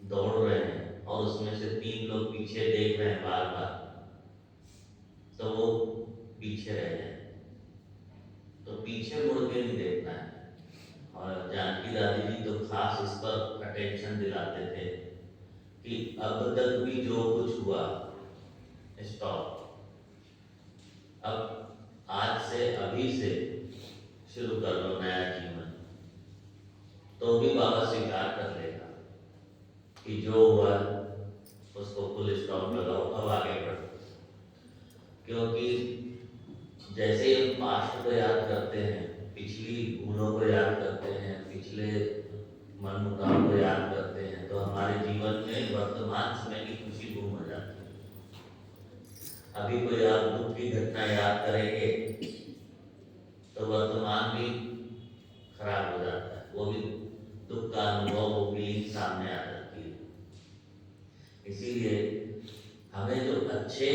दौड़ रहे हैं और उसमें से 3 लोग पीछे देख रहे हैं बार बार, तो वो पीछे रह जाए। तो पीछे मुड़ के नहीं देखना है। और जानकी दादी जी तो खास इस पर अटेंशन दिलाते थे कि अब तक भी जो कुछ हुआ स्टॉप, अब आज से अभी से शुरू कर लो नया जीवन। तो भी बाबा स्वीकार कर लेगा कि जो हुआ उसको फुल स्टॉप लगाओ, अब आगे बढ़ो। क्योंकि जैसे ही हम पास्ट को याद करते हैं, पिछली भूलों को याद करते हैं, पिछले मनमुटाव को याद करते हैं, तो हमारे जीवन में वर्तमान समय की खुशी गुम हो जाती है। अभी कोई आप दुख की घटना याद करेंगे तो वर्तमान भी खराब हो जाता है, वो भी दुख का अनुभव, वो फीलिंग सामने आ जाती है। इसीलिए हमें जो अच्छे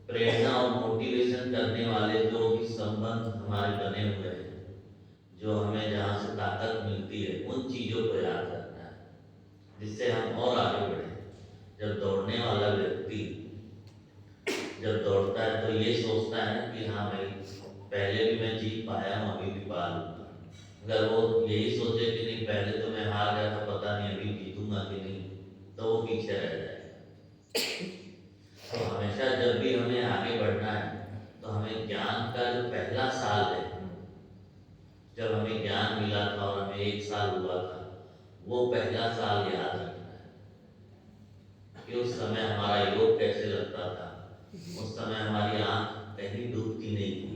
प्रेरणा और मोटिवेशन करने वाले जो भी संबंध हमारे बने हुए हैं, जो हमें जहाँ से ताकत मिलती है, उन चीज़ों को याद रखना है, जिससे हम और आगे बढ़ें। जब दौड़ने वाला व्यक्ति जब दौड़ता है तो ये सोचता है ना कि हाँ भाई, पहले भी मैं जीत पाया हूँ, अभी भी पा लूँगा। अगर वो यही सोचे कि नहीं पहले तो मैं हार गया था, पता नहीं अभी जीतूंगा कि नहीं, तो वो पीछे रह जाएगा। तो हमेशा जब भी हमें आगे बढ़ना है तो हमें ज्ञान का जो पहला साल है, जब हमें ज्ञान मिला था और हमें 1 साल हुआ था, वो पहला साल याद रखना है कि उस समय हमारा योग कैसे लगता था, उस समय हमारी आंख कहीं डूबती नहीं थी।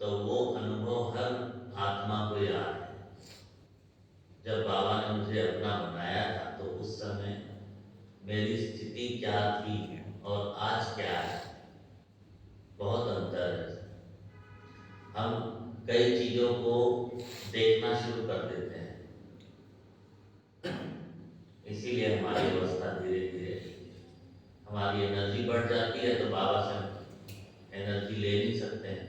तो वो अनुभव हर आत्मा को याद है। जब बाबा ने मुझे अपना बनाया था तो उस समय मेरी स्थिति क्या थी और आज क्या है, बहुत अंतर है। हम कई चीज़ों को देखना शुरू कर देते हैं, इसीलिए हमारी अवस्था धीरे धीरे, हमारी एनर्जी बढ़ जाती है तो बाबा से एनर्जी ले नहीं सकते हैं,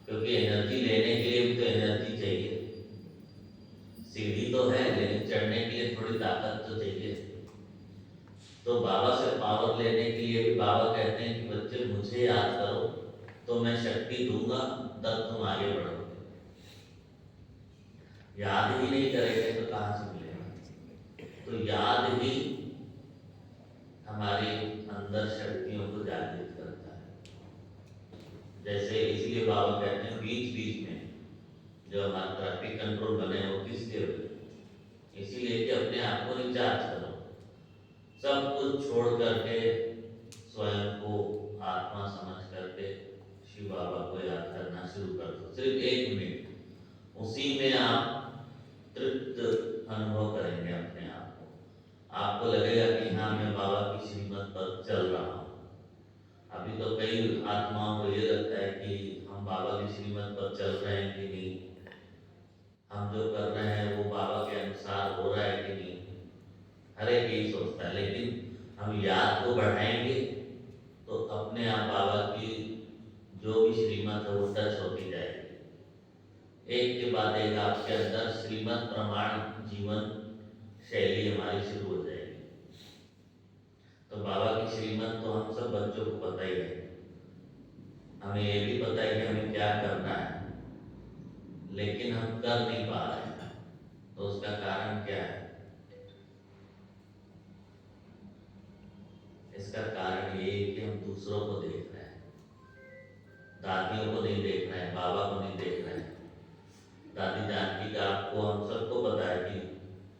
क्योंकि एनर्जी लेने के लिए भी तो एनर्जी चाहिए। सीढ़ी तो है लेकिन चढ़ने के लिए थोड़ी ताकत तो चाहिए। तो बाबा से पावर लेने के लिए भी बाबा कहते हैं कि बच्चे मुझे याद करो तो मैं शक्ति दूंगा, तब तुम आगे बढ़ोगे। याद ही नहीं करेंगे तो कहाँ से मिलेगा। तो याद ही हमारी अंदर शक्तियों को जागृत करता है। जैसे इसीलिए बाबा कहते हैं बीच बीच में जो हमारा ट्रैफिक कंट्रोल बने हो किस लिए बने, इसीलिए कि अपने आप को रिचार्ज करो, सब कुछ छोड़ करके स्वयं को आत्मा समझ करके शिव बाबा को याद करना शुरू कर दो। सिर्फ 1 मिनट, उसी में आप तृप्त अनुभव करेंगे अपने आप को। आपको लगेगा कि हाँ मैं बाबा की श्रीमत पर चल रहा हूँ। अभी तो कई आत्माओं को ये लगता है कि हम बाबा की श्रीमत पर चल रहे हैं कि नहीं, हम जो कर रहे हैं वो बाबा के अनुसार हो रहा है कि नहीं, हर एक यही सोचता है। लेकिन हम याद को बढ़ाएंगे तो अपने आप बाबा की जो भी श्रीमत है वो टच होती जाएगी। एक के बाद एक आपके अंदर श्रीमत प्रमाण जीवन शैली हमारी शुरू हो जाएगी। तो बाबा की श्रीमत तो हम सब बच्चों को पता ही है, हमें ये भी पता है कि हमें क्या करना है, लेकिन हम कर नहीं पा रहे हैं। तो उसका कारण क्या है? इसका कारण ये है कि हम दूसरों को देख रहे हैं, दादियों को नहीं देख रहे हैं, बाबा को नहीं देख रहे हैं। दादी जानकी का आपको हम सबको पता है कि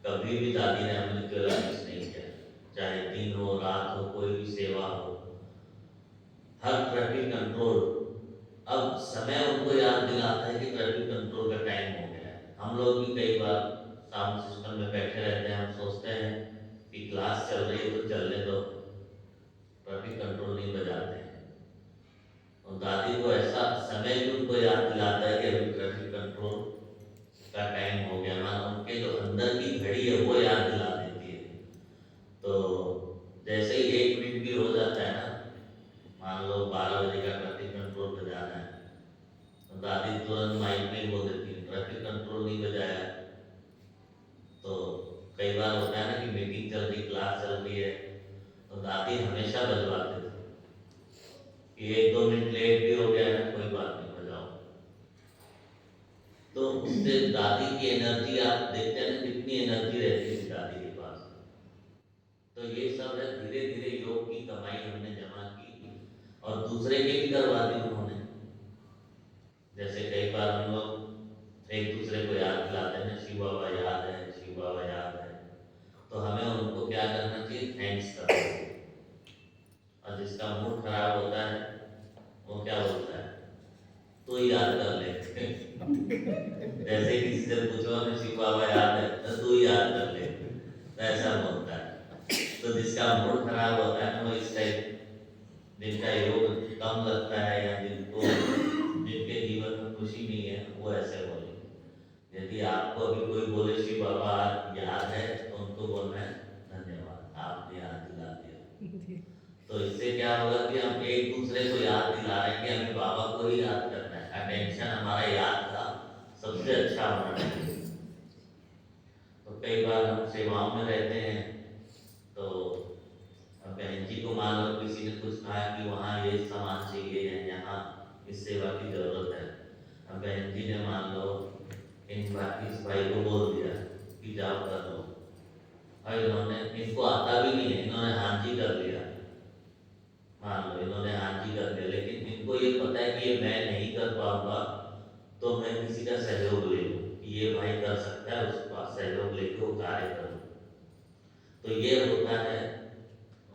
कभी भी दादी ने हमें केवल मिस नहीं किया, चाहे दिन हो रात हो, कोई भी सेवा हो, हर ट्रैफिक कंट्रोल। अब समय उनको याद दिलाता है कि ट्रैफिक कंट्रोल का टाइम हो गया है। हम लोग भी कई बार साउंड सिस्टम में बैठे रहते हैं, हम सोचते हैं कि क्लास चल रही है तो चलने दो, ट्रैफिक कंट्रोल नहीं बजाते हैं। और दादी को ऐसा समय भी उनको याद दिलाता है कि अभी ट्रैफिक कंट्रोल का टाइम हो गया, मानो उनके जो अंदर की घड़ी है वो याद दिला देती है। तो जैसे ही 1 मिनट भी हो जाता है ना, मान लो 12 बजे का ट्रैफिक कंट्रोल बजाना है, तो दादी तुरंत माइक में बोल देती है ट्रैफिक कंट्रोल नहीं बजाया। तो कई बार बार होता है ना कि मीटिंग चल रही, क्लास चल रही है, तो दादी हमेशा बजवाते थे कि 1-2 मिनट लेट भी हो गया है ना, कोई बात नहीं, बजाओ। तो उससे दादी की एनर्जी आप देखते हैं ना, कितनी एनर्जी रहती थी दादी के पास। तो ये सब है, धीरे धीरे योग की कमाई हमने जमा की और दूसरे के भी करवा दी उन्होंने। जैसे कई बार हम लोग एक दूसरे को याद दिलाते हैं, शिव बाबा याद है, शिव बाबा याद है, तो हमें उनको क्या करना चाहिए, थैंक्स करना चाहिए। और जिसका मूड खराब होता है वो क्या बोलता है, तो याद कर ले जैसे किसी से पूछो हमें शिव बाबा याद है, तो तू याद कर ले, तो ऐसा बोलता है। तो जिसका मूड खराब होता है ना, वो इस टाइप, जिनका योग कम लगता है या जिनके जीवन में खुशी नहीं है, वो ऐसे बोले। यदि आपको अभी कोई बोले शिव बाबा याद है, तो उनको बोलना है धन्यवाद, आपने याद दिला दिया। तो इससे क्या होगा कि हम एक दूसरे को याद दिला रहे हैं कि हमें बाबा को ही याद करना है। अटेंशन हमारा याद का सबसे अच्छा होना चाहिए। तो कई बार हम सेवाओं में रहते हैं, तो बहन जी को मान लो किसी ने कुछ कहा कि वहाँ ये सामान चाहिए या यहाँ इस सेवा की जरूरत है, अब बहन जी ने मान लो इस भाई को बोल दिया कि जाओ कर लो, और इन्होंने, इनको आता भी नहीं है, इन्होंने हाँ जी कर लिया, मान लो इन्होंने हाँ जी कर लिया, लेकिन इनको ये पता है कि ये मैं नहीं कर पाऊंगा, तो मैं किसी का सहयोग ले लूँ कि ये भाई कर सकता है, उसका सहयोग लेके वो कार्य करूँ। तो ये होता है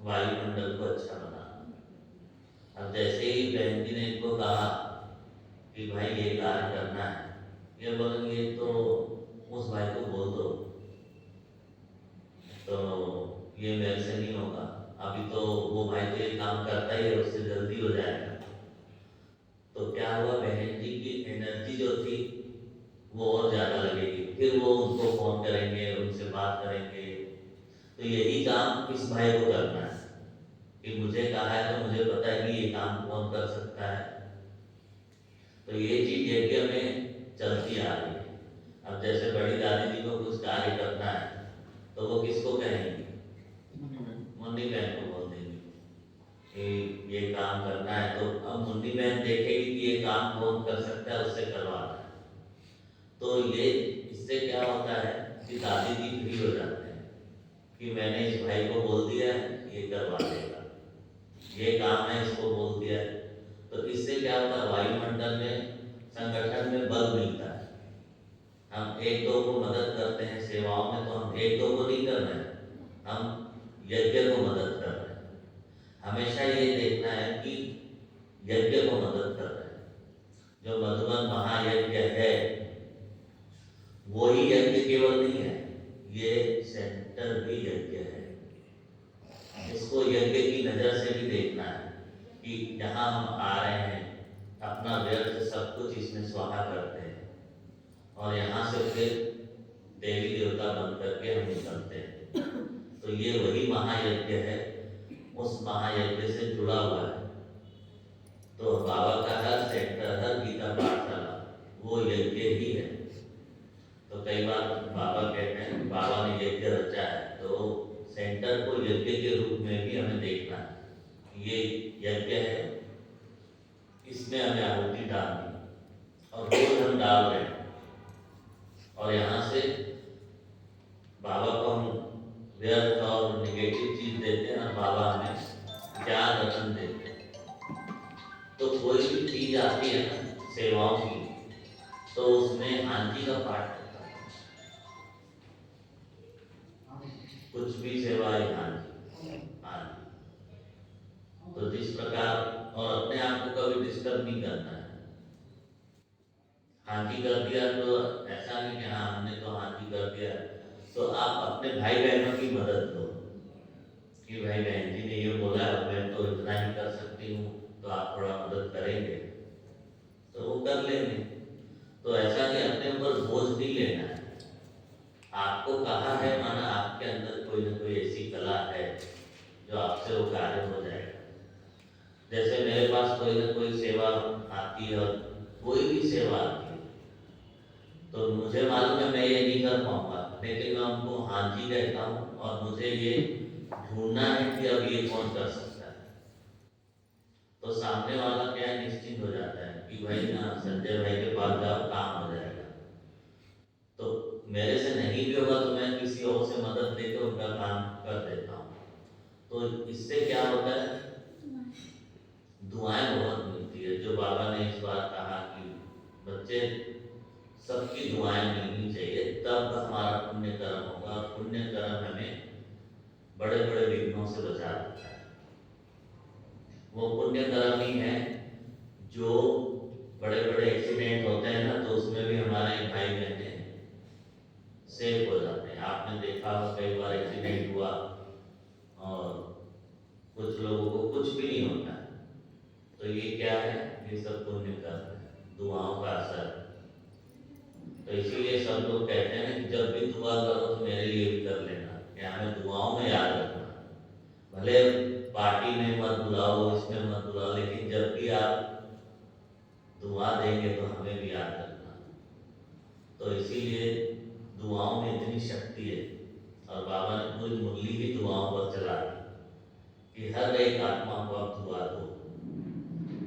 वायुमंडल को अच्छा बनाना। अब जैसे ही बहन जी ने इनको कहा कि भाई ये कार्य करना है, ये बोलेंगे तो उस भाई को बोल दो, तो ये मेरे से नहीं होगा, अभी तो वो भाई तो ये काम करता ही है, उससे जल्दी हो जाएगा। तो क्या हुआ, बहन जी की एनर्जी जो थी वो और ज्यादा लगेगी, फिर वो उनको फोन करेंगे, उनसे बात करेंगे। तो यही काम इस भाई को करना है कि मुझे कहा है तो मुझे पता है कि ये काम कौन कर सकता है। तो ये चीज यज्ञ में चलती आ रही है। अब जैसे बड़ी दादी जी को कुछ कार्य करना है, तो वो किसको कहेंगी, मुन्नी बहन को बोल देंगी कि ये काम करना है। तो अब मुन्नी बहन देखेगी कि ये काम कौन कर सकता है, उससे करवाना है। तो ये इससे क्या होता है कि दादी जी फ्री हो जाते हैं कि मैंने इस भाई को बोल दिया है, ये करवा देगा, ये काम है, इसको बोल दिया है। तो इससे क्या होता है, वायुमंडल में, संगठन में बल मिलता है। हम एक दो को मदद करते हैं सेवाओं में, तो हम एक दो को नहीं कर रहे हैं, हम यज्ञ को मदद कर रहे हैं। हमेशा ये देखना है कि यज्ञ को मदद कर रहे हैं। जो मधुबन महायज्ञ है, वो ही यज्ञ केवल नहीं है, ये सेंटर भी यज्ञ है। इसको यज्ञ की नजर से भी देखना है कि जहाँ हम आ रहे हैं, अपना व्यर्थ सब कुछ इसमें स्वाहा करते हैं, और यहाँ से फिर देवी देवता बन करके हम निकलते हैं। तो ये वही महायज्ञ है, उस महायज्ञ से जुड़ा हुआ है। तो बाबा का हर सेंटर, हर गीता पाठशाला वो यज्ञ ही है। तो कई बार बाबा कहते हैं बाबा ने यज्ञ रचा है, तो सेंटर को यज्ञ के रूप में भी हमें देखना है। ये यज्ञ है, इसमें हमें आहुति डालनी, और रोज हम डाल रहे हैं, और यहाँ से बाबा को हम व्यर्थ और निगेटिव चीज देते हैं, और बाबा हमें ज्ञान रतन देते हैं। तो कोई भी चीज आती है ना सेवाओं की, तो उसमें आंधी का पाठ होता है। कुछ भी सेवा है आंधी। तो जिस प्रकार, और अपने आप को कभी डिस्टर्ब नहीं करना है। हाथी कर दिया तो ऐसा नहीं कि हाँ हमने तो हाथी कर दिया, तो आप अपने भाई बहनों की मदद करो कि भाई बहन जी ने ये बोला, मैं तो इतना ही कर सकती हूँ, तो आप थोड़ा मदद करेंगे, तो वो कर लेंगे। तो ऐसा नहीं, अपने ऊपर बोझ नहीं लेना है। आपको कहा है, माना आपके अंदर कोई ना कोई ऐसी कला है जो आपसे वो कार्य हो जाएगा। जैसे मेरे पास कोई ना कोई सेवा आती है, और कोई भी सेवा आती है, तो मुझे मालूम है मैं ये नहीं कर पाऊंगा, लेकिन मैं उनको हाँ जी कहता हूँ और मुझे ये ढूंढना है कि अब ये कौन कर सकता है। तो सामने वाला क्या है, निश्चिंत हो जाता है कि भाई ना संजय भाई के पास जाओ, काम हो जाएगा। तो मेरे से नहीं भी होगा तो मैं किसी और से मदद लेकर उनका काम कर देता हूँ। तो इससे क्या होता है, दुआएं बहुत मिलती है। जो बाबा ने इस बार कहा कि बच्चे सबकी दुआएं मिलनी चाहिए, तब हमारा पुण्य कर्म होगा। और पुण्य कर्म हमें बड़े बड़े विघ्नों से बचा देता है। वो पुण्य कर्म ही है जो बड़े बड़े एक्सीडेंट होते हैं ना, तो उसमें भी हमारे भाई बहने सेफ हो जाते हैं। आपने देखा हो कई बार एक्सीडेंट हुआ और कुछ लोगों को कुछ भी नहीं होता है। तो ये क्या है, ये सब पुण्य कर्म है, दुआओं का असर। तो इसीलिए सब लोग कहते हैं कि जब भी दुआ करो तो मेरे लिए भी कर लेना, कि हमें दुआओं में याद रखना। भले पार्टी में मत बुलाओ, इसमें मत बुलाओ, लेकिन जब भी आप दुआ देंगे तो हमें भी याद रखना। तो इसीलिए दुआओं में इतनी शक्ति है। और बाबा ने पूरी मुरली ही दुआओं पर चला दी कि हर एक आत्मा को आप दुआ दो।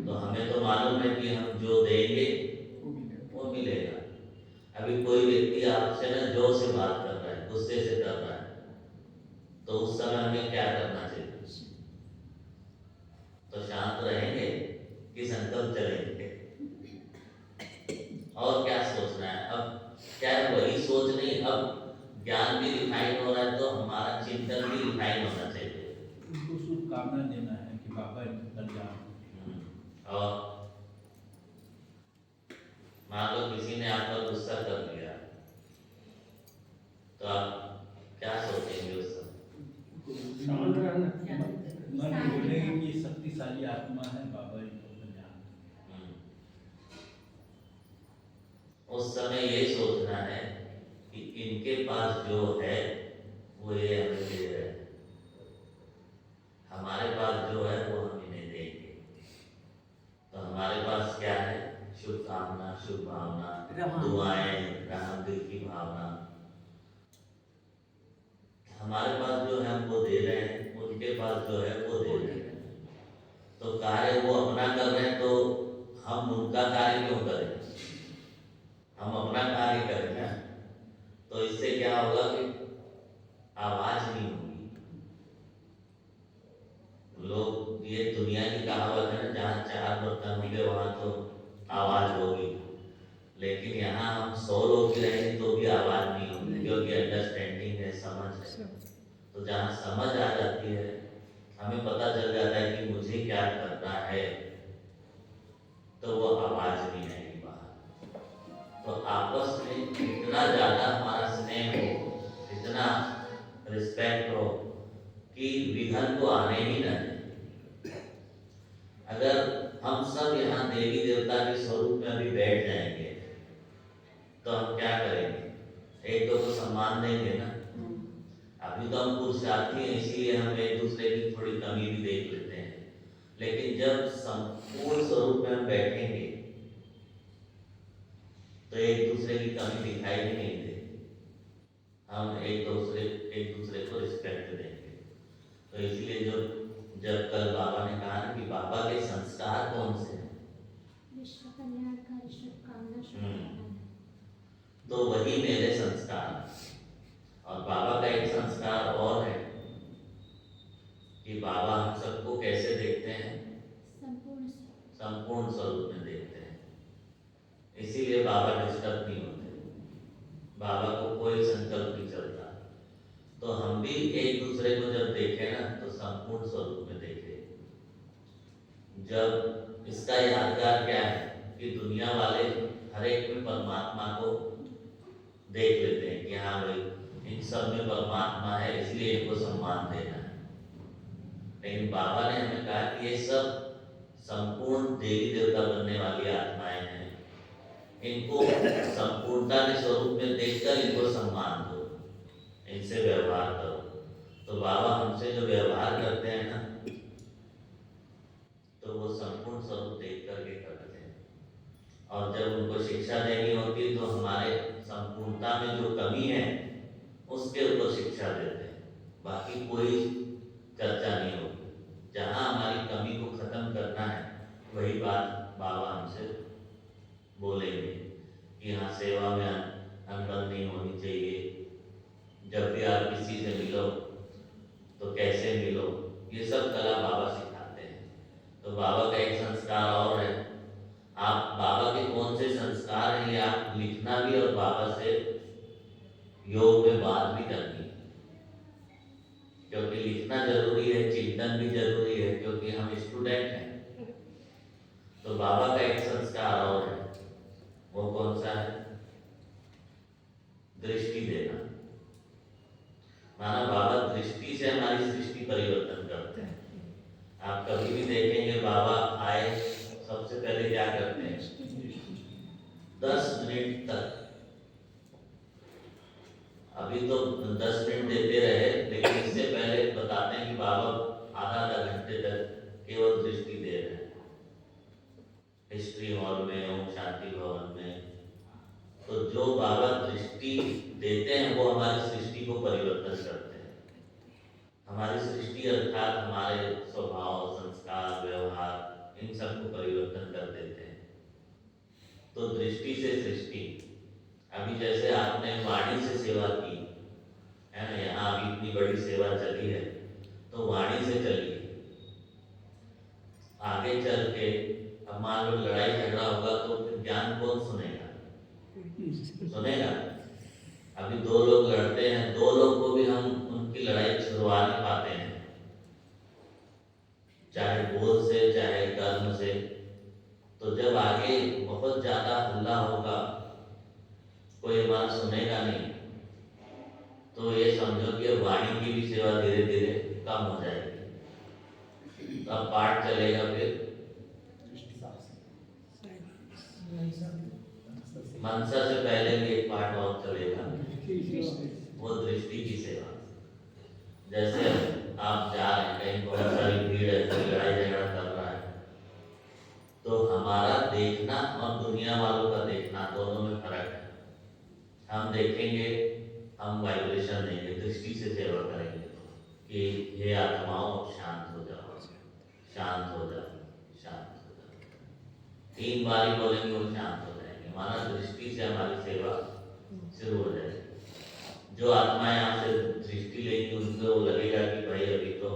तो हमें तो मालूम है कि हम जो देंगे वो मिलेगा। अभी कोई व्यक्ति आपसे ना जोर से बात कर रहा है, गुस्से से कर रहा है, तो उस समय हमें क्या करना चाहिए? तो शांत रहेंगे कि संकल्प चलेंगे? और क्या सोचना है? अब क्या है, वही सोच नहीं, अब ज्ञान भी रिफाइन हो रहा है तो हमारा चिंतन भी रिफाइन होना चाहिए। उनको शुभकामना देना है कि बाबा इनके कल्याण। और मान लो किसी ने आप पर गुस्सा कर दिया, तो आप क्या सोचेंगे उस समय? मन में बोलेंगे कि शक्तिशाली आत्मा है, बाबा इनको कल्याण। उस समय ये सोचना है कि इनके पास जो है वो ये हमें दे रहे हैं, हमारे पास जो है वो हम इन्हें देंगे। तो हमारे पास क्या है? शुभकामना, शुभ भावना, दुआएं, रहम दिल की भावना। हमारे पास जो है हम वो दे रहे हैं, उनके पास जो है वो दे रहे हैं। तो कार्य वो अपना कर रहे हैं, तो हम उनका कार्य क्यों करें? हम अपना कार्य करें ना। तो इससे क्या होगा कि आवाज नहीं होगी। लोग, ये दुनिया की कहावत है ना, जहाँ चार बर्तन होंगे वहां तो आवाज होगी, लेकिन यहाँ हम 100 लोग भी रहेंगे तो भी आवाज नहीं होगी, क्योंकि अंडरस्टैंडिंग है, समझ है। तो जहाँ समझ आ जाती है, हमें पता चल जाता है कि मुझे क्या करना है, तो वो आवाज नहीं आएगी बाहर। तो आपस में इतना ज्यादा हमारा स्नेह हो, इतना रिस्पेक्ट हो कि विघन को आने ही न दे। अगर हम सब यहाँ देवी देवता के स्वरूप में अभी बैठ जाएंगे तो हम क्या करेंगे? एक दो को सम्मान देंगे ना। अभी तो हम पुरुषार्थी हैं, इसीलिए हम एक दूसरे की थोड़ी कमी भी देख लेते हैं, लेकिन जब संपूर्ण स्वरूप में हम बैठेंगे तो एक दूसरे की कमी दिखाई भी नहीं देगी। हम एक दूसरे को रिस्पेक्ट देंगे। तो इसलिए जो जब कल बाबा ने कहा ना कि बाबा के संस्कार कौन से हैं, विश्व कल्याणकारी शुभकामना, तो वही मेरे संस्कार। और बाबा का एक संस्कार और है कि बाबा हम सबको कैसे देखते हैं? संपूर्ण स्वरूप में देखते हैं। इसीलिए बाबा डिस्टर्ब नहीं होते, बाबा को कोई संकल्प नहीं चलता। तो हम भी एक दूसरे को जब देखें ना तो संपूर्ण स्वरूप में देखें। जब इसका यादगार क्या है कि दुनिया वाले हर एक में परमात्मा को देख लेते हैं कि हाँ भाई इन सब में परमात्मा है, इसलिए इनको सम्मान देना है। लेकिन बाबा ने हमें कहा कि ये सब संपूर्ण देवी देवता बनने वाली आत्माएं हैं, इनको संपूर्णता के स्वरूप में देखकर इनको सम्मान दो, इनसे व्यवहार करो। तो बाबा हमसे जो व्यवहार करते हैं ना, तो वो संपूर्ण स्वरूप देख करके करते हैं। और जब उनको शिक्षा देनी होती है तो हमारे संपूर्णता में जो कमी है उसके ऊपर शिक्षा देते हैं, बाकी कोई चर्चा नहीं होगी। जहाँ हमारी कमी को खत्म करना है वही बात बाबा हमसे बोलेंगे कि हाँ, सेवा में अनबन नहीं होनी चाहिए, जब भी आप किसी से मिलो तो कैसे मिलो, ये सब कला बाबा सिखाते हैं। तो बाबा का एक संस्कार और है, आप बाबा के कौन से संस्कार हैं ये आप लिखना भी और बाबा से योग में बात भी करनी है, क्योंकि लिखना जरूरी है, चिंतन भी जरूरी है, क्योंकि हम स्टूडेंट हैं। तो बाबा का एक संस्कार और है, वो कौन सा है? दृष्टि देना। माना बाबा दृष्टि से हमारी सृष्टि परिवर्तन करते हैं। आप कभी भी देखेंगे बाबा आए सबसे पहले क्या करते हैं? 10 मिनट तक, अभी तो 10 मिनट देते रहे, लेकिन इससे पहले बताते हैं कि बाबा आधा घंटे तक केवल दृष्टि दे रहे हैं, हिस्ट्री हॉल में, ओम शांति भवन में। तो जो बाबा दृष्टि देते हैं वो हमारी सृष्टि को परिवर्तन करते हैं। हमारी सृष्टि अर्थात हमारे स्वभाव, संस्कार, व्यवहार, इन सबको परिवर्तन कर देते हैं। तो दृष्टि से सृष्टि। अभी जैसे आपने वाणी से सेवा की है ना, यहाँ अभी इतनी बड़ी सेवा चली है, तो वाणी से चलिए। आगे चल के अब मान लो लड़ाई झगड़ा होगा तो फिर ज्ञान कौन सुनेगा? सुनेगा? अभी 2 लोग लड़ते हैं, 2 लोग को भी हम उनकी लड़ाई छुड़वा नहीं पाते हैं, चाहे बोल से चाहे कर्म से। तो जब आगे बहुत ज्यादा हल्ला होगा, कोई हमारा सुनेगा नहीं, तो ये समझो कि वाणी की भी सेवा धीरे धीरे कम हो जाएगी। तो अब पाठ चलेगा, फिर मनसा से पहले भी एक पाठ और चलेगा, वो दृष्टि की सेवा। जैसे आप जा रहे हैं कहीं, बहुत सारी भीड़ है, कोई लड़ाई झगड़ा कर रहा है, तो हमारा देखना और दुनिया वालों का देखना दोनों में फर्क है। हम देखेंगे, हम वाइब्रेशन देंगे, दृष्टि से सेवा करेंगे कि हे आत्माओं अब शांत हो जाओ, शांत हो जाओ, शांत हो जाओ। 3 बार ही बोलेंगे, वो शांत हो जाएंगे। हमारा दृष्टि से हमारी सेवा शुरू हो जाएगी। जो आत्माएं आपसे दृष्टि लेंगी उनको लगेगा कि भाई अभी तो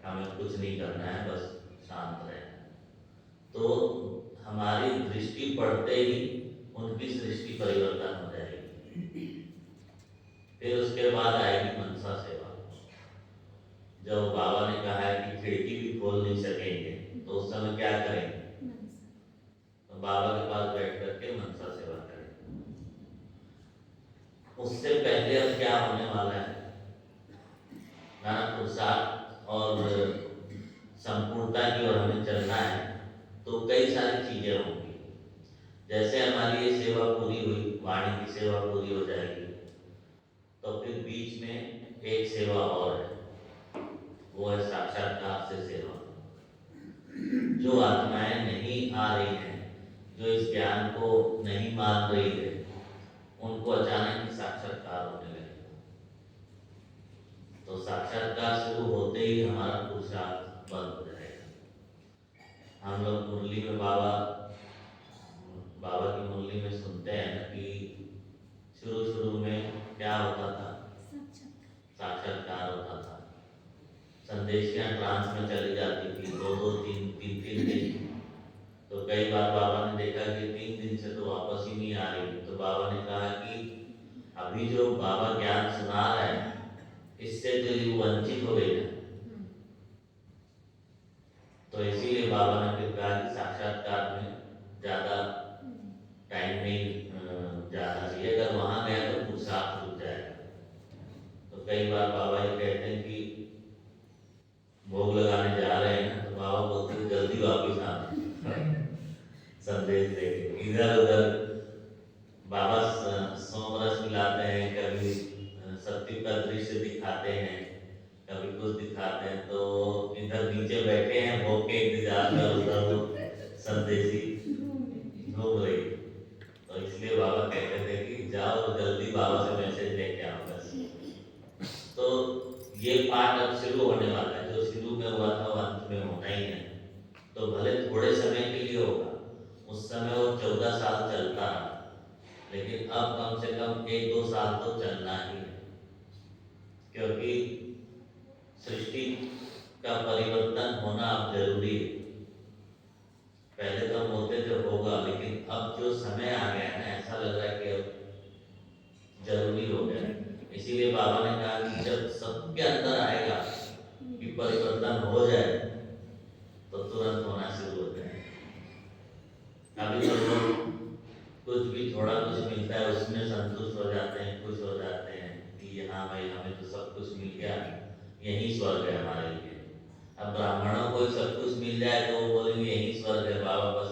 हमें कुछ नहीं करना है, बस शांत रहना है। तो हमारी दृष्टि पड़ते ही उनकी सृष्टि परिवर्तन हो जाएगी। फिर उसके बाद आएगी मनसा सेवा। जब बाबा ने कहा है कि खिड़की भी खोल नहीं सकेंगे, तो उस समय क्या करेंगे? तो बाबा के पास बैठ करके मनसा सेवा करें। उससे पहले अब क्या होने वाला है? नाना पुरुषार्थ और संपूर्णता की ओर हमें चलना है, तो कई सारी चीजें होंगी। जैसे हमारी ये सेवा पूरी हुई, वाणी की सेवा पूरी हो जाएगी, तो फिर बीच में एक सेवा और है, वो है साक्षात्कार से सेवा। जो आत्माएं नहीं आ रही हैं, जो इस ज्ञान को नहीं मान रही है, उनको अचानक ही साक्षात्कार होने लगेगा। तो साक्षात्कार शुरू होते ही हमारा पुरुषार्थ बंद हो जाएगा। हम लोग मुरली में बाबा की मुरली में सुनते हैं ना कि शुरू में क्या होता था? साक्षात्कार होता था। संदेशियां ट्रांस में चली जाती थी 2-2, 3-3 दिन। तो कई बार बाबा ने देखा कि 3 दिन से तो वापस ही नहीं आ रही, तो बाबा ने कहा कि अभी जो बाबा ज्ञान सुना रहा है, इससे तो ये वंचित हो गई ना। तो इसीलिए बाबा ने फिर कहा कि साक्षात्कार में ज्यादा टाइम नहीं जाना चाहिए, अगर वहां गया तो पुरुषार्थ रुक जाएगा। तो कई बार बाबा ये कहते हैं कि भोग लगाने जा रहे हैं, तो बाबा बोलते हैं जल्दी वापिस आना, संदेश देके। इधर उधर बाबा 100 रस मिलाते हैं, कभी सत्य का दृश्य दिखाते हैं, कभी कुछ दिखाते हैं। तो इधर नीचे बैठे हैं भोग के इंतजार में, उधर वो संदेशी घूम रही। तो इसलिए बाबा कहते थे कि जाओ जल्दी बाबा से मैसेज ये पाठ अब शुरू होने वाला है, जो शुरू में हुआ था वो अंत में होना ही है। तो भले थोड़े समय के लिए होगा, उस समय वो 14 साल चलता रहा, लेकिन अब कम से कम 1-2 साल तो चलना ही है, क्योंकि सृष्टि का परिवर्तन होना अब जरूरी है। पहले तो हम बोलते थे होगा, लेकिन अब जो समय आ गया है ना, ऐसा लग रहा है कि अब जरूरी हो गया है। इसीलिए बाबा ने कहा कि जब सबके अंदर आएगा कि परिवर्तन हो जाए तो तुरंत होना शुरू हो जाए। अभी तो लोग कुछ भी थोड़ा कुछ मिलता है उसमें संतुष्ट हो जाते हैं, खुश हो जाते हैं कि हाँ भाई हमें तो सब कुछ मिल गया, यही स्वर्ग है हमारे लिए। अब ब्राह्मणों को सब कुछ मिल जाए तो वो बोलेंगे यही स्वर्ग है बाबा, बस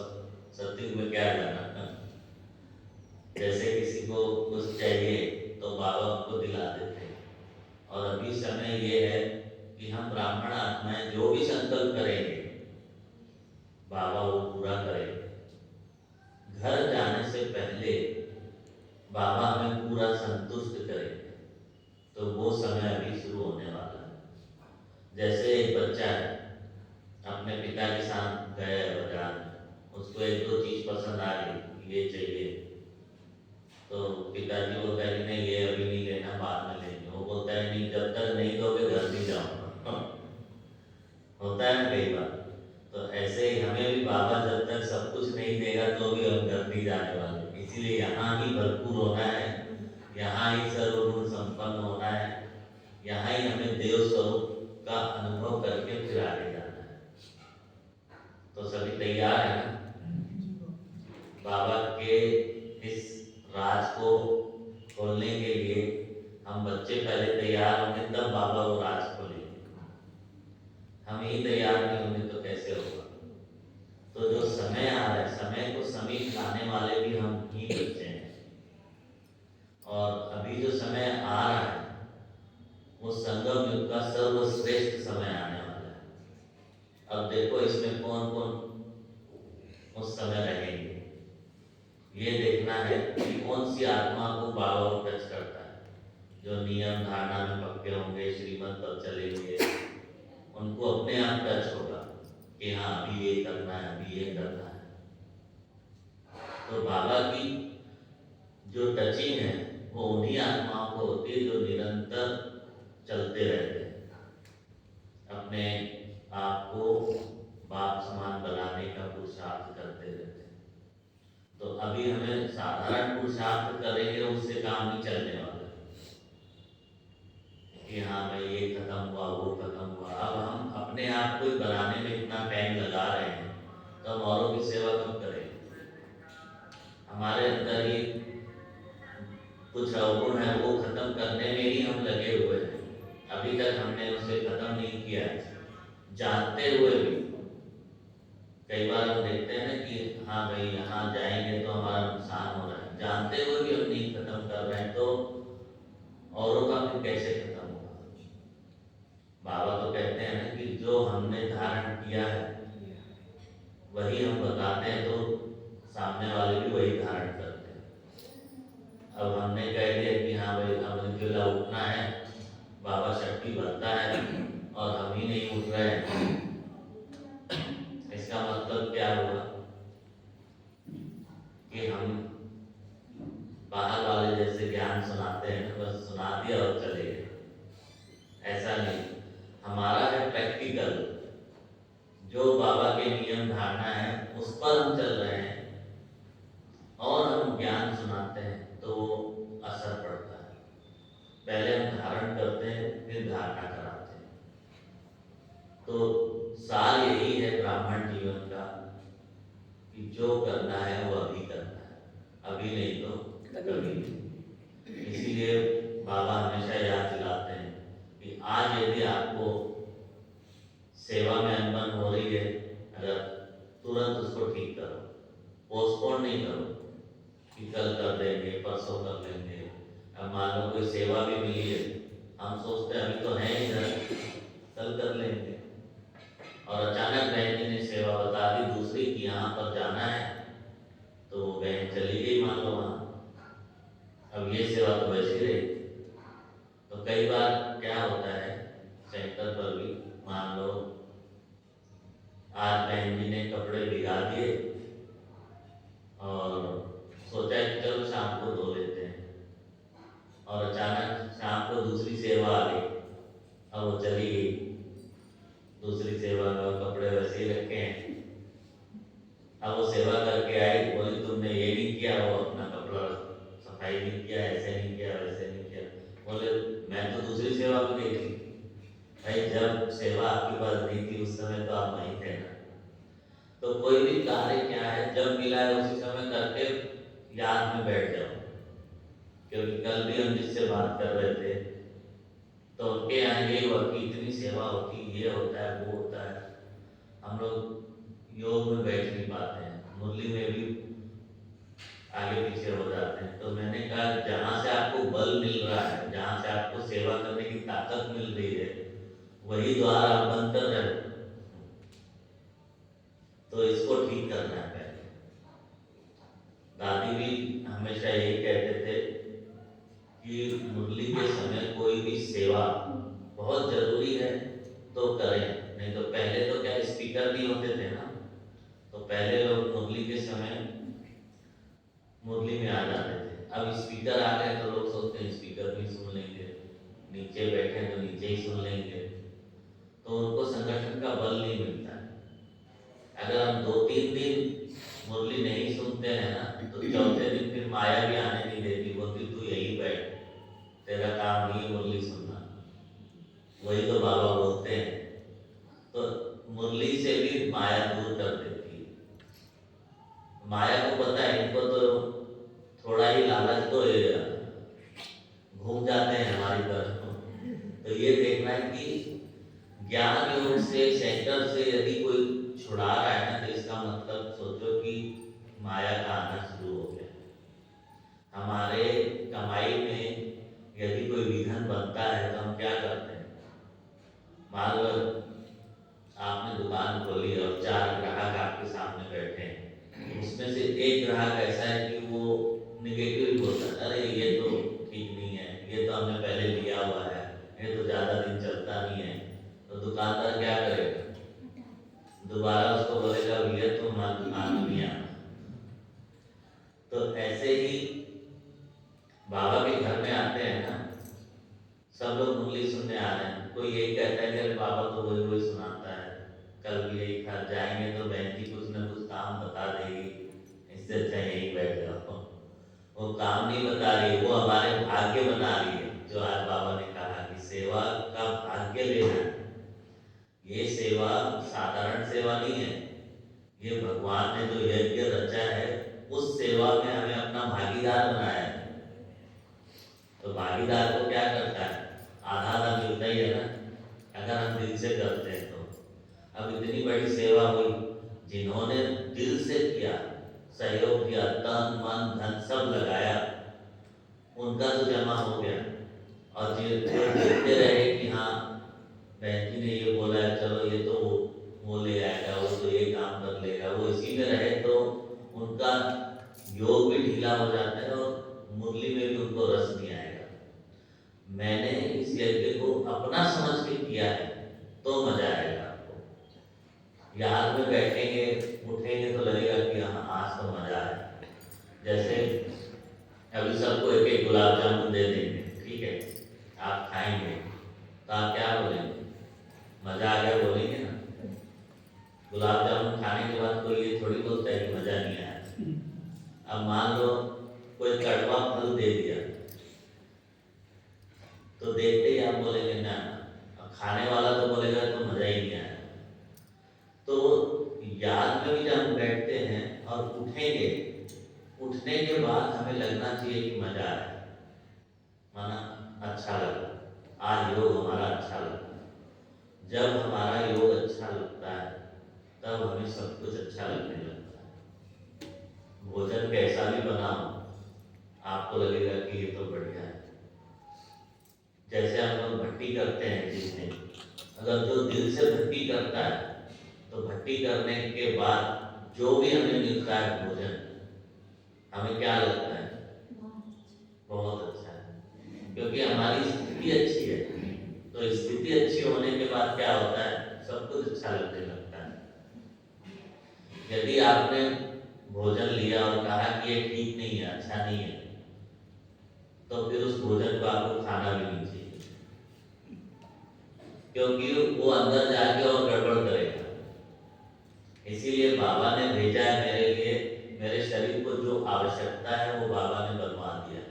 सत्युग में क्या जाना। जैसे किसी को कुछ चाहिए तो बाबा उनको दिला देते हैं। और अभी समय ये है कि हम ब्राह्मण आत्माएं जो भी संकल्प करेंगे बाबा वो पूरा करेंगे। घर जाने से पहले बाबा हमें पूरा संतुष्ट करेंगे, तो वो समय अभी शुरू होने वाला है। जैसे एक बच्चा है, अपने पिता के साथ गया बाजार में, उसको 1-2 चीज पसंद आ गई, ये चाहिए, तो पिताजी बोलता है कि नहीं ये अभी नहीं लेना, बाद में लेंगे। वो बोलता है नहीं, जब तक नहीं दोगे घर नहीं जाऊंगा। होता है ना कई बार। तो ऐसे ही हमें भी बाबा जब तक सब कुछ नहीं देगा तो भी हम घर नहीं जाने वाले। इसीलिए यहाँ ही भरपूर होना है, यहाँ ही सर्वगुण संपन्न होना है, यहाँ ही हमें देव स्वरूप का अनुभव करके फिर आगे जाना है। तो सभी तैयार है ना बाबा के इस राज को खोलने के लिए? हम बच्चे पहले तैयार होंगे तब बाबा वो राज खोलेंगे। हम ही तैयार नहीं होंगे तो कैसे होगा? तो जो समय आ रहा है, समय को समीप लाने वाले भी हम ही बच्चे हैं। और अभी जो समय आ रहा है वो संगम युग का सर्वश्रेष्ठ समय आने वाला है। अब देखो इसमें कौन कौन उस समय रहेंगे, ये देखना है कि कौन सी आत्मा को बाबा को टच करता है। जो नियम धारणा में पक्के होंगे, श्रीमत पर चलेंगे, उनको अपने आप टच होगा कि हाँ अभी ये करना है, अभी ये करना है। तो बाबा की जो टचिंग है वो उन्हीं आत्माओं को होती है जो निरंतर चलते रहते हैं, अपने आप को बाप समान बनाने का पुरुषार्थ करते रहते हैं। तो अभी हमें साधारण पुरुषार्थ करेंगे उससे काम नहीं चलने वाला कि हाँ भाई ये खत्म हुआ वो खत्म हुआ। अब हम अपने आप को बनाने में इतना टाइम लगा रहे हैं तो हम औरों की सेवा कब करेंगे? हमारे अंदर ही कुछ अवगुण है, वो खत्म करने में ही हम लगे हुए हैं। अभी तक हमने उसे खत्म नहीं किया है, जानते हुए भी। कई बार हम देखते हैं ना कि हाँ भाई यहाँ जाएंगे तो हमारा नुकसान हो रहा है, जानते हुए भी हम नहीं खत्म कर रहे हैं, तो औरों का फिर कैसे खत्म होगा? बाबा तो कहते हैं ना कि जो हमने धारण किया है वही हम बताते हैं, तो सामने वाले भी वही धारण करते हैं। अब हमने कह दिया कि हाँ भाई हमें जिला उठना है, बाबा शक्ति बनता है और हम ही नहीं उठ रहे हैं, इसका मतलब क्या हुआ कि हम बाहर वाले जैसे ज्ञान सुनाते हैं, बस सुना दिया और चले गए। ऐसा नहीं, हमारा है प्रैक्टिकल, जो बाबा के नियम धारणा है उस पर हम चल रहे हैं और हम ज्ञान सुनाते हैं तो असर पड़ता है। पहले हम धारण करते हैं फिर धारणा कराते हैं। तो सार यही है ब्राह्मण जीवन का कि जो करना है वो अभी करना है, अभी नहीं तो कभी नहीं। इसीलिए बाबा हमेशा याद दिलाते हैं कि आज यदि आपको सेवा में अनबन हो रही है, अगर तुरंत उसको ठीक करो, पोस्टपोन नहीं करो कि कल कर देंगे, परसों कर लेंगे। अब मान लो कोई सेवा भी मिली है, हम सोचते हैं अभी तो है इधर, कल कर लेंगे, और अचानक बहन जी ने सेवा बता दी दूसरी कि यहाँ पर जाना है, तो बहन चली गई मान लो वहाँ। अब ये सेवा तो वैसी रही। तो कई बार क्या होता है कपड़े भिगा दिए और सोचा कि चलो शाम को धो लेते हैं, और अचानक शाम को दूसरी सेवा आ गई। अब वो चली गई दूसरी सेवा में, और कपड़े वैसे ही रखे हैं। अब वो सेवा करके आई, बोली तुमने ये नहीं किया, वो अपना कपड़ा सफाई नहीं किया, ऐसे नहीं किया, वैसे नहीं किया। बोले मैं तो दूसरी सेवा में गई थी। भाई जब सेवा आपके पास नहीं थी उस समय तो आप वहीं थे ना। तो कोई भी कार्य क्या है, जब मिला है उसी समय करके याद में बैठ जाओ। क्योंकि कल भी हम जिससे बात कर रहे थे तो उनके यहाँ ये हुआ कि इतनी सेवा होती, ये होता है, वो होता है, हम लोग योग में बैठ नहीं पाते हैं, मुरली में भी आगे पीछे हो जाते हैं। तो मैंने कहा जहाँ से आपको बल मिल रहा है, जहाँ से आपको सेवा करने की ताकत मिल रही है, वही द्वार आप बंद कर रहे हो। तो इसको ठीक करना है पहले। दादी भी हमेशा यही कहते थे कि मुरली के समय कोई भी सेवा बहुत जरूरी है तो करें, नहीं तो पहले तो क्या स्पीकर नहीं होते थे ना, तो पहले लोग मुरली के समय मुरली में आ जाते थे। अब स्पीकर आ गए तो लोग सोचते हैं स्पीकर भी सुन लेंगे, नीचे बैठे तो नीचे ही सुन लेंगे, तो उनको संगठन का बल नहीं मिलता है। अगर हम 2-3 दिन मुरली नहीं सुनते हैं ना, तो चौथे दिन फिर माया भी आने नहीं देती, बोलती तू यही बैठ, तेरा काम नहीं मुरली सुनना। वही तो बाबा बोलते हैं। तो मुरली से भी माया दूर कर देती है। माया को पता है इनको तो थोड़ा ही लालच तो घूम जाते हैं हमारी तरफ। तो ये देखना है कि ज्ञान योग से, सेंटर से यदि कोई छुड़ा रहा है ना, तो इसका मतलब सोचो कि माया का आना शुरू हो गया। हमारे कमाई में यदि कोई विघन बनता है तो हम क्या करते हैं? मान लो आपने दुकान खोली और 4 ग्राहक आपके सामने बैठे हैं, उसमें से एक ग्राहक ऐसा है कि वो निगेटिव बोलता है, अरे ये तो ठीक नहीं है, ये तो हमने पहले लिया हुआ है, ये तो ज्यादा दिन चलता नहीं है। तो दुकानदार क्या करेगा? दोबारा उसको बोलेगा भैया तुम दुकान में नहीं आना। तो ऐसे ही बाबा के घर में आते हैं ना, सब लोग मुरली सुनने आ रहे हैं, कोई यही कहता है कि अरे बाबा तो वही वही सुनाता है, कल भी यही था, जाएंगे तो बहन जी कुछ न कुछ काम बता देगी, इससे अच्छा यही बैठ जाओ। वो काम नहीं बता रही, वो हमारे भाग्य बना रही है। जो आज बाबा ने कहा कि सेवा का भाग्य लेना है, ये सेवा साधारण सेवा नहीं है, ये भगवान ने जो यज्ञ रचा है उस सेवा में हमें अपना भागीदार बनाया है। तो भागीदार को क्या करता है? आधा आधा मिलता ही है ना, अगर हम दिल से करते हैं तो। अब इतनी बड़ी सेवा हुई, जिन्होंने दिल से किया, सहयोग किया, तन मन धन सब लगाया, उनका तो जमा हो गया। और जो देखते रहे कि हाँ बहन जी ने ये बोला है, चलो ये तो वो ले आएगा, वो तो ये काम कर लेगा, वो इसी में रहे, तो उनका योग भी ढीला हो जाता है और मुरली में भी उनको रस नहीं आएगा। मैंने इस यज्ञ को अपना समझ के किया है तो मजा आएगा आपको। याद में बैठेंगे उठेंगे तो लगेगा कि हाँ आज तो मजा आया। जैसे अभी सबको एक एक गुलाब जामुन दे देंगे, ठीक है, आप खाएंगे तो आप क्या बोलेंगे? मजा आ गया बोलेंगे ना। गुलाब जामुन खाने के बाद कोई ये थोड़ी बोलता है कि मजा नहीं आया। अब मान लो कोई कड़वा फल दे दिया तो देखते ही आप बोलेंगे ना, खाने वाला तो बोलेगा तो मजा ही नहीं आया। तो याद में भी जब हम बैठते हैं और उठेंगे, उठने के बाद हमें लगना चाहिए कि मजा आया, माना अच्छा लगा, आज योग हमारा अच्छा लगा। जब हमारा योग अच्छा लगता है तब हमें सब कुछ अच्छा लगने लगता है। भोजन कैसा भी बनाओ आपको लगेगा कि ये तो बढ़िया है। जैसे हम लोग भट्टी करते हैं जिसमें, अगर जो दिल से भट्टी करता है तो भट्टी करने के बाद जो भी हमें मिलता है भोजन, हमें क्या लगता है? बहुत अच्छा है, क्योंकि हमारी स्थिति अच्छी है। तो स्थिति अच्छी होने के बाद क्या होता है? सब कुछ अच्छा लगने लगता है। यदि आपने भोजन लिया और कहा कि ये ठीक नहीं है, अच्छा नहीं है, तो फिर उस भोजन को आपको खाना भी नहीं चाहिए, क्योंकि वो अंदर जाके और गड़बड़ करेगा। इसीलिए बाबा ने भेजा है मेरे लिए, मेरे शरीर को जो आवश्यकता है वो बाबा ने बनवा दिया है।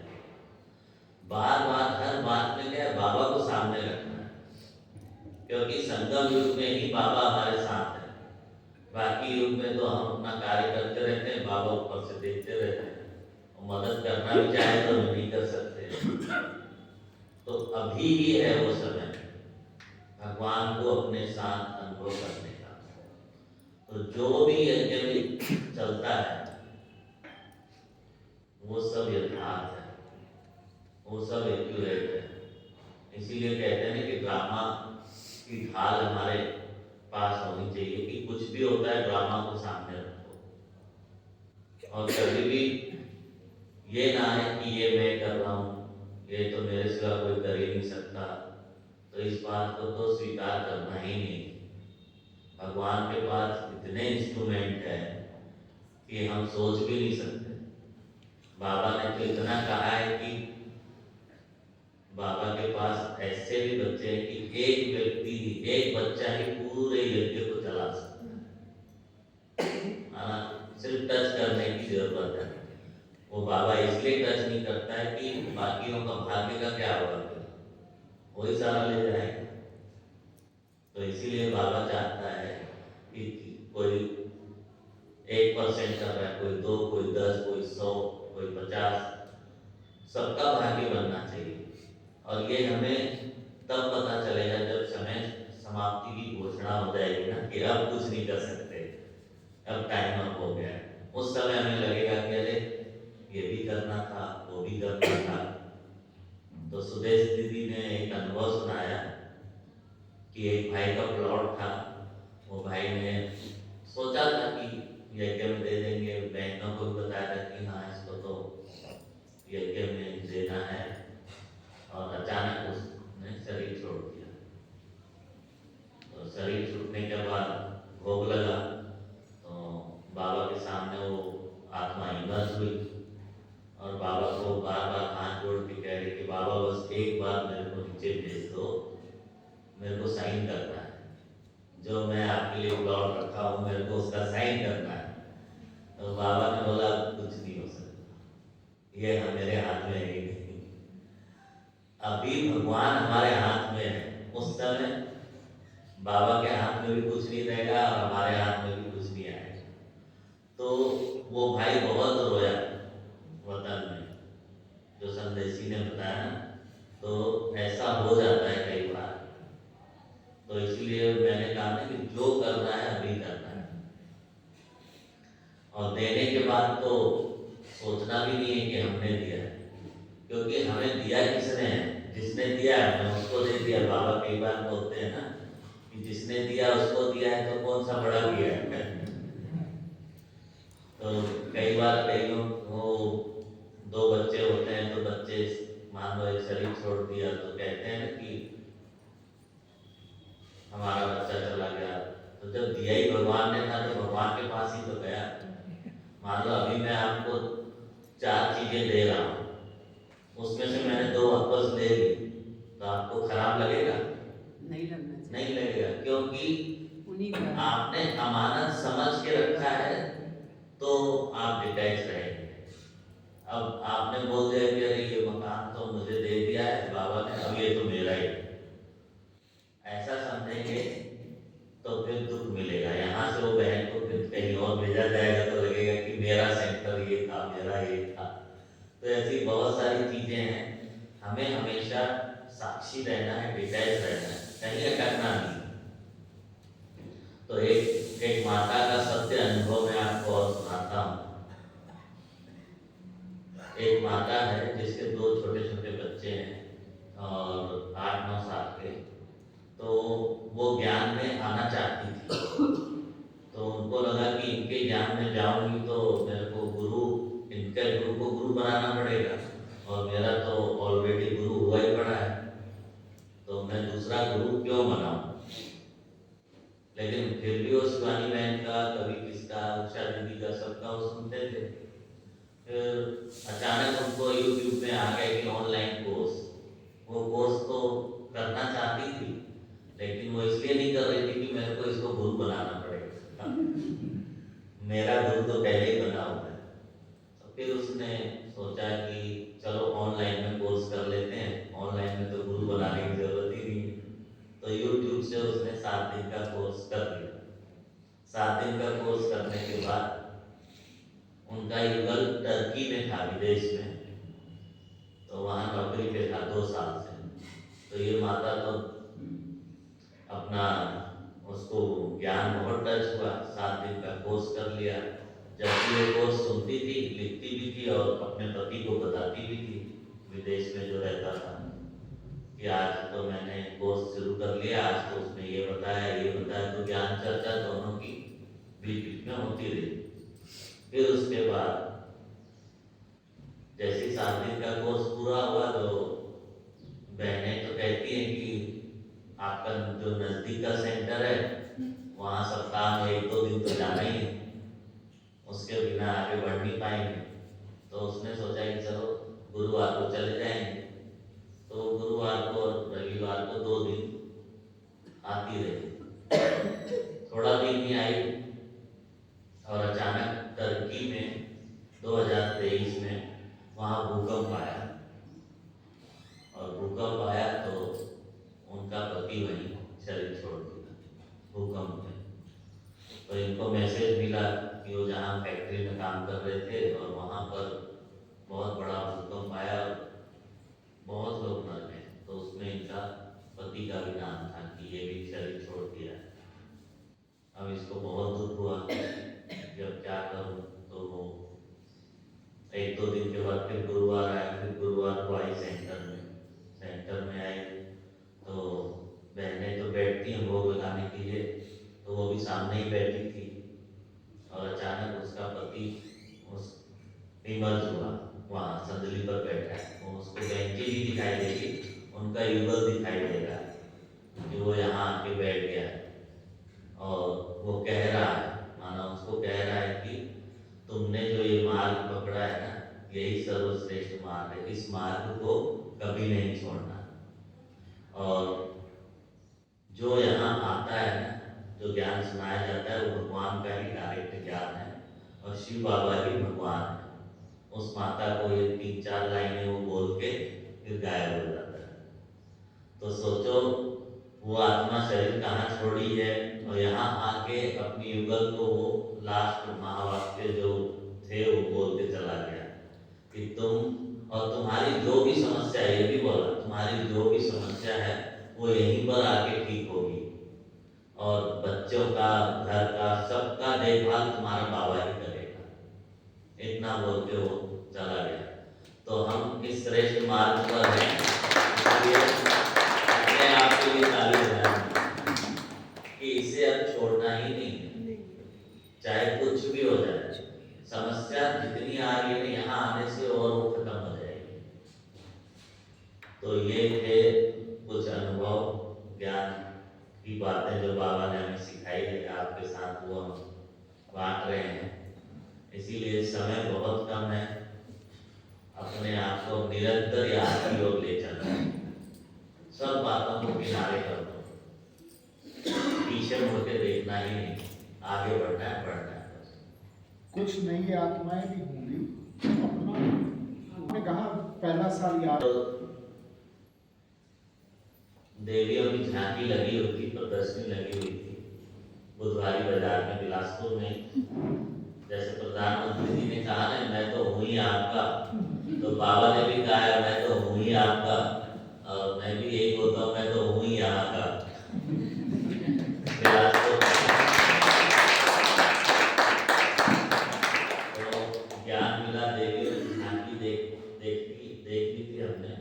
बार बार हर बात में क्या है, बाबा को सामने रखना है, क्योंकि संगम युग में ही बाबा हमारे साथ है। बाकी युग में तो हम अपना कार्य करते रहते हैं, बाबा ऊपर से देखते रहते हैं, और मदद करना भी चाहे तो नहीं कर सकते। तो अभी ही है वो समय भगवान को अपने साथ अनुभव करने का। तो जो भी यज्ञ में चलता है वो सब यथार्थ है, वो सब एक्यूरेट है। इसीलिए कहते हैं कि ड्रामा की ढाल हमारे पास होनी चाहिए, कि कुछ भी होता है ड्रामा को सामने रखो, और कभी भी ये ना है कि ये मैं कर रहा हूँ, ये तो मेरे सिवा कोई कर ही नहीं सकता, तो इस बात को तो स्वीकार करना ही नहीं। भगवान के पास इतने इंस्ट्रूमेंट है कि हम सोच भी नहीं सकते। बाबा ने तो इतना कहा है कि बाबा के पास ऐसे भी बच्चे हैं कि एक व्यक्ति, एक बच्चा ही पूरे यज्ञ को चला सकता है। सिर्फ टच करने की जरूरत है। वो बाबा इसलिए टच नहीं करता है कि बाकियों का भाग्य का क्या होगा, वही सारा ले जाएगा। तो इसीलिए बाबा चाहता है कि कोई 1% कर रहा है, कोई 2, कोई 10, कोई 100, कोई 50, सबका भाग्य बनना चाहिए। और ये हमें तब पता चलेगा जब समय समाप्ति की घोषणा हो जाएगी ना, कि अब कुछ नहीं कर सकते, अब टाइम अप हो गया। उस समय हमें लगेगा कि अरे ये भी करना था, वो भी करना था। तो सुदेश दीदी ने एक अनुभव सुनाया कि एक भाई का प्लॉट था, वो भाई ने सोचा था कि यज्ञ में दे देंगे, बहनों को भी बताया था कि हाँ इसको तो यज्ञ में देना है, और अचानक उसने शरीर छोड़ दिया। तो शरीर छूटने के बाद भोग लगा, तो बाबा के सामने वो आत्मा इमर्ज हुई, और बाबा को बार बार हाथ जोड़ के कह रही कि बाबा बस एक बार मेरे को नीचे भेज दो, मेरे को साइन करना है, जो मैं आपके लिए प्लॉट रखा हूँ मेरे को उसका साइन करना है। तो बाबा ने बोला कुछ नहीं हो सकता, ये मेरे हाथ में है ही नहीं। अभी भगवान हमारे हाथ में है, उस समय बाबा के हाथ में भी कुछ नहीं रहेगा और हमारे हाथ में भी कुछ नहीं आएगा। तो वो भाई बहुत रोया वतन में, जो संदेशी ने बताया ना, तो ऐसा हो जाता है कई बार। तो इसीलिए मैंने कहा ना कि जो करना है अभी करना है, और देने के बाद तो सोचना भी नहीं है कि हमने दिया है, क्योंकि हमें दिया किसने है, जिसने दिया हमने उसको दे दिया। बाबा कई बार बोलते हैं ना कि जिसने दिया उसको दिया है, तो कौन सा बड़ा दिया है। तो कई बार कई लोग, वो 2 बच्चे होते हैं, तो बच्चे मान लो एक शरीर छोड़ दिया, तो कहते हैं ना कि हमारा बच्चा चला गया। तो जब दिया ही भगवान ने था तो भगवान के पास ही तो गया। मान लो अभी मैं आपको 4 चीजें दे रहा हूँ, उसमें से मैंने 2 वापस ले ली, तो आपको खराब लगेगा? नहीं लगना चाहिए। नहीं लगेगा, क्योंकि उन्हीं का आपने अमानत समझ के रखा है, तो आप डिटैच रहेंगे। अब आपने बोल दिया कि अरे ये मकान तो मुझे दे दिया है बाबा ने, अब ये तो मेरा ही, ऐसा समझेंगे तो फिर दुख मिलेगा। यहाँ से वो बहन को फिर कहीं और भेजा जाएगा तो लगेगा कि मेरा सेंटर ये था, मेरा ये था। तो ऐसी बहुत सारी चीजें हैं, हमें हमेशा साक्षी रहना है, डिटैच रहना है, कहीं अटकना नहीं। तो एक माता का सत्य अनुभव मैं आपको और सुनाता हूँ। एक माता है जिसके 2 छोटे छोटे बच्चे हैं और 8-9 साल के। तो वो ज्ञान में आना चाहती थी, तो उनको लगा कि इनके ज्ञान में जाऊंगी तो मेरे को इनके गुरु को गुरु बनाना पड़ेगा, और मेरा तो ऑलरेडी गुरु हुआ ही पड़ा है, तो मैं दूसरा गुरु क्यों बनाऊं। लेकिन फिर भी वो शिवानी बहन का, कभी किसका, आ गया कि ऑनलाइन कोर्स। वो कोर्स तो करना चाहती थी, लेकिन वो इसलिए नहीं कर रही थी कि मेरे को इसको गुरु बनाना पड़ेगा। मेरा गुरु तो पहले ही बना हुआ है। तो फिर उसने सोचा कि चलो ऑनलाइन में कोर्स कर लेते हैं, ऑनलाइन में तो गुरु बनाने की जरूरत ही नहीं है। तो यूट्यूब से उसने 7 दिन का कोर्स कर लिया। 7 दिन का कोर्स करने के बाद उनका युगल टर्की में था, विदेश में, तो वहाँ नौकरी पे था 2 साल से। तो ये माता तो अपना उसको ज्ञान बहुत टच हुआ, 7 दिन का कोर्स कर लिया। जब ये कोर्स सुनती थी, लिखती भी थी और अपने पति को बताती भी थी, विदेश में जो रहता था, कि आज तो मैंने कोर्स शुरू कर लिया, आज तो उसने ये बताया, तो ज्ञान चर्चा दोनों की बीच बीच में होती रही। फिर उसके बाद जैसे 7 दिन का कोर्स पूरा हुआ तो बहनें तो कहती हैं कि आपका जो नजदीक का सेंटर है वहाँ सप्ताह में 1-2 दिन तो जाना ही है, उसके बिना आगे बढ़ नहीं पाएंगे। तो उसने सोचा कि चलो गुरुवार को चले जाएंगे। तो गुरुवार को और रविवार को 2 दिन आती रही। थोड़ा दिन ही आई और अचानक टर्की में 2023 में वहाँ भूकंप आया, और भूकंप आया तो उनका पति वहीं शरीर छोड़ दिया भूकंप में। तो इनको मैसेज मिला कि वो जहाँ फैक्ट्री में काम कर रहे थे और वहाँ पर बहुत बड़ा भूकंप आया और बहुत लोग मर गए। तो उसमें इनका पति का भी नाम था कि ये भी शरीर छोड़ दिया। अब इसको बहुत दुख हुआ कि अब क्या करूं। तो वो 1-2 दिन के बाद फिर गुरुवार आया, फिर गुरुवार को आई सेंटर में आई। तो बहनें तो बैठती हैं भोग लगाने के लिए, तो वो भी सामने ही बैठी थी और अचानक उसका पति उस इमर्ज हुआ, वहाँ संदली पर बैठा है। वो उसको बेंची भी दिखाई देगी, उनका युगल दिखाई देगा कि वो यहाँ आके बैठ गया है। और वो कह रहा है, माना उसको कह रहा है कि तुमने जो ये मार्ग पकड़ा है ना, यही सर्वश्रेष्ठ मार्ग है, इस मार्ग को कभी नहीं छोड़ना। और जो यहाँ आता है ना, जो ज्ञान सुनाया जाता है वो भगवान का ही डायरेक्ट ज्ञान है और शिव बाबा ही भगवान है। उस माता को ये 3-4 लाइनें वो बोल के फिर गायब हो जाता है। तो सोचो वो आत्मा शरीर कहाँ छोड़ी है और यहाँ आके अपनी युगल को वो लास्ट महावाक्य जो थे वो बोल के चला गया कि तुम और तुम्हारी जो भी समस्या है, ये भी बोला, तुम्हारी जो भी समस्या है वो यहीं पर आके ठीक होगी और बच्चों का, घर का, सबका देखभाल तुम्हारा बाबा ही करेगा। इतना बोल के वो चला गया। तो हम इस श्रेष्ठ मार्ग पर हैं, इसलिए अपने आप के लिए ताली बजाएं कि इसे अब छोड़ना ही नहीं है, चाहे कुछ भी हो जाए। समस्या जितनी आ रही है यहाँ आने से और वो खत्म हो जाएगी। तो ये थे कुछ अनुभव, ज्ञान की बातें जो बाबा ने हमें सिखाई है, आपके साथ वो हम बांट रहे हैं। इसीलिए समय बहुत कम है, अपने आप को निरंतर याद की ओर ले चलना है। सब बातों को किनारे कर दो, पीछे मुड़ के देखना ही नहीं, आगे बढ़ना है, बढ़ना है। कुछ नई आत्माएं भी होंगी। अपना आपने कहा पहला साल याद, तो देवियों की झांकी लगी हुई थी, प्रदर्शनी लगी हुई थी बुधवारी बाजार में, बिलासपुर में। जैसे प्रधानमंत्री जी ने कहा ना, मैं तो हूँ ही आपका, तो बाबा ने भी कहा है मैं तो हूँ ही आपका, और मैं भी यही बोलता हूँ मैं तो हूँ ही यहाँ का। बिलासपुर तो ज्ञान मिला, देवियों की झांकी देखी थी हमने।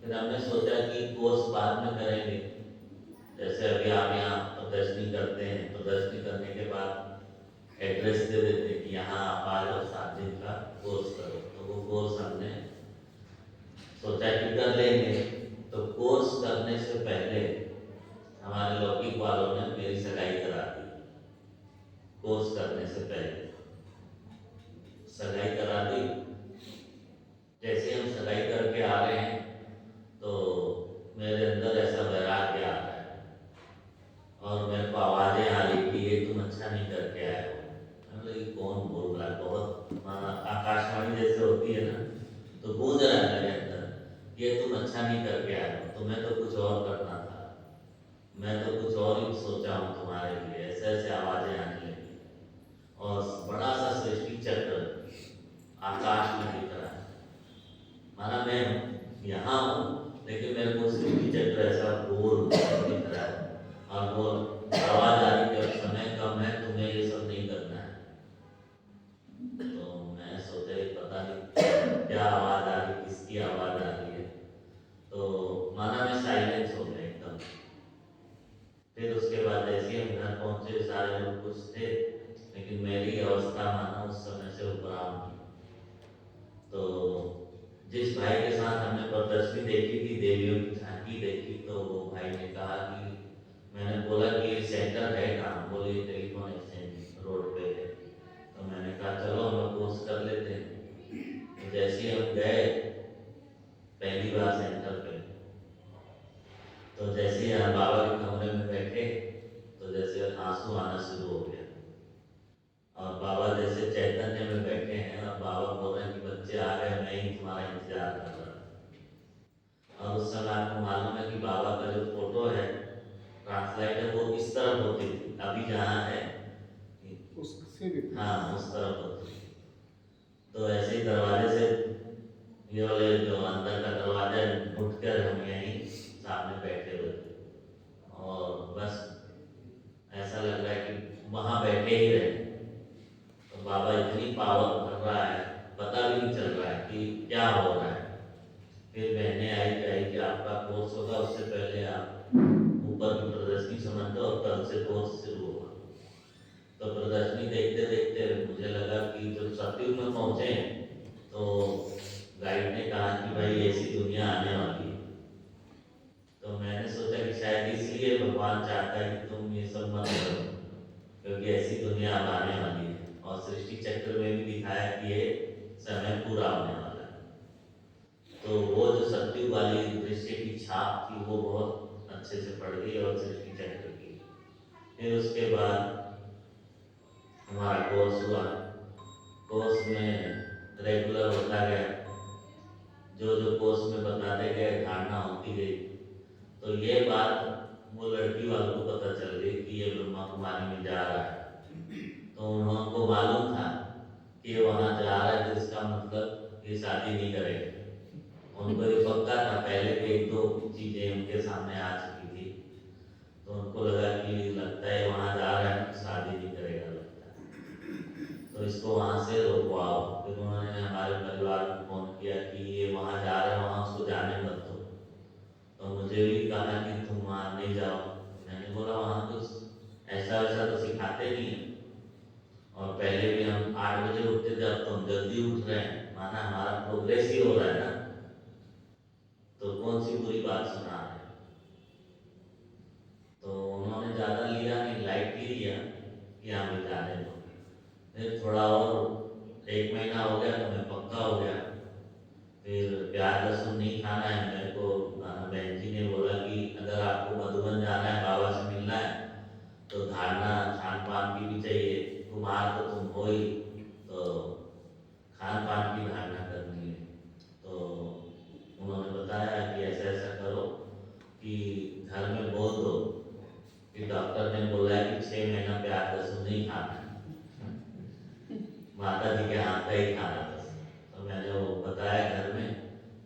फिर हमने सोचा कि कोर्स बाद में करेंगे। जैसे अभी आप यहाँ प्रदर्शनी करते हैं, प्रदर्शनी करने के बाद एड्रेस दे देते कि यहाँ आप आ जाओ, 7 दिन का कोर्स करो। तो वो कोर्स हमने सोचा कि कर लेंगे। तो कोर्स करने से पहले हमारे लौकिक वालों ने मेरी सगाई करा दी। कोर्स करने से पहले सगाई करा दी। जैसे हम सगाई करके ये तुम अच्छा नहीं करके आए हो, तुम्हें तो कुछ और करना था, मैं तो कुछ और ही सोचा हूँ तुम्हारे लिए। ऐसे ऐसे आवाजें आने लगी और बड़ा सा सृष्टि चक्र आकाश में दिख रहा है। माना मैं यहाँ हूँ लेकिन मेरे को सृष्टि चक्र ऐसा गोल दिख रहा है और वो आवाज आ रही है, समय कम है, तुम्हें ये सब नहीं करना है। तो मैं सोचा पता नहीं क्या आवाज आ रही, किसकी आवाज आ रही है। तो माना मैं साइलेंस हो गया एकदम। फिर उसके बाद जैसे ही हम घर पहुंचे सारे लोग कुछ थे, लेकिन मेरी अवस्था माना उस समय से उपराम थी। तो जिस भाई के साथ हमने प्रदर्शनी देखी थी, देवियों की झांकी देखी, तो वो भाई ने कहा कि मैंने बोला कि ये सेंटर है कहाँ? बोले टेलीफोन एक्सचेंज रोड पे है। तो मैंने कहा चलो हम लोग कोर्स कर लेते हैं। तो जैसे ही हम गए पहली बार सेंटर पे, तो जैसे ही हम बाबा के कमरे में बैठे तो जैसे आंसू आना शुरू हो गया। और बाबा जैसे चैतन्य में बैठे हैं और बाबा बोल रहे हैं कि बच्चे आ गए, मैं ही तुम्हारा इंतजार कर रहा था। और उस समय आपको मालूम है कि बाबा का जो फोटो है ट्रांसलाइट है वो इस तरफ होती थी, अभी जहाँ है उससे भी हाँ उस तरफ होती थी। तो ऐसे ही दरवाजे से ये वाले जो अंदर का दरवाजा उठकर हम यहीं सामने बैठे हुए थे और बस ऐसा लग रहा है कि वहाँ बैठे ही रहे। तो बाबा इतनी पावर कर रहा है, पता भी नहीं चल रहा है कि क्या हो रहा है। फिर बहने आई कही कि आपका कोर्स होगा, उससे पहले आप ऊपर की प्रदर्शनी समझते और कल से कोर्स शुरू होगा। तो प्रदर्शनी देखते देखते मुझे लगा कि जब सतयुग में पहुंचे तो गाइड ने कहा कि भाई ऐसी दुनिया आने वाली है। तो मैंने सोचा कि शायद इसलिए भगवान चाहता है कि तुम ये सब मत करो, क्योंकि ऐसी दुनिया अब आने वाली है। और सृष्टि चक्र में भी दिखाया कि ये समय पूरा होने वाला है। तो वो जो सतयुग वाली दृश्य की छाप थी वो बहुत अच्छे से पड़ गई और सृष्टि चक्र की। फिर उसके बाद हमारा कोर्स हुआ। कोर्स में रेगुलर होता गया, जो जो कोर्स में बताते गए धारणा होती गई। तो ये बात वो लड़की वालों को पता चल गई कि ये ब्रह्मा कुमारी में जा रहा है। तो उनको मालूम था कि ये वहाँ जा रहा है, तो इसका मतलब ये शादी नहीं करेगा। उनको ये पक्का था, पहले भी एक दो चीजें उनके सामने आ चुकी थी। तो उनको लगा कि लगता है वहाँ जा रहा है, शादी नहीं करेगा लगता है, तो इसको वहाँ से रोकवाओ। फिर उन्होंने हमारे परिवार को फोन किया कि ये वहाँ जा रहा है, वहाँ उसको जाने मत दो। तो मुझे भी कहा कि तुम वहाँ नहीं जाओ। मैंने बोला वहाँ कुछ ऐसा वैसा तो सिखाते नहीं है, और पहले भी हम 8 बजे उठते थे, अब तो हम जल्दी उठ रहे हैं, माना हमारा प्रोग्रेस ही हो रहा है ना, तो कौन सी बुरी बात सुना रहे हैं। तो उन्होंने ज़्यादा लिया नहीं, लाइटली लिया कि हमें जाने दो। फिर थोड़ा और 1 महीना हो गया तो मैं पक्का हो गया। फिर प्याज लहसुन नहीं खाना है मेरे को। बहन जी ने बोला कि अगर आपको मधुबन जाना है, बाबा से मिलना है, तो धारणा खान पान की भी चाहिए। कुमार तो तुम हो ही, तो खान पान की धारणा करनी है। तो उन्होंने बताया कि ऐसा ऐसा करो कि घर में बोल दो कि डॉक्टर ने बोला है कि 6 महीना प्याज लहसुन नहीं खाना है, माता जी के हाथ का ही खाना बस। तो मैंने वो बताया घर में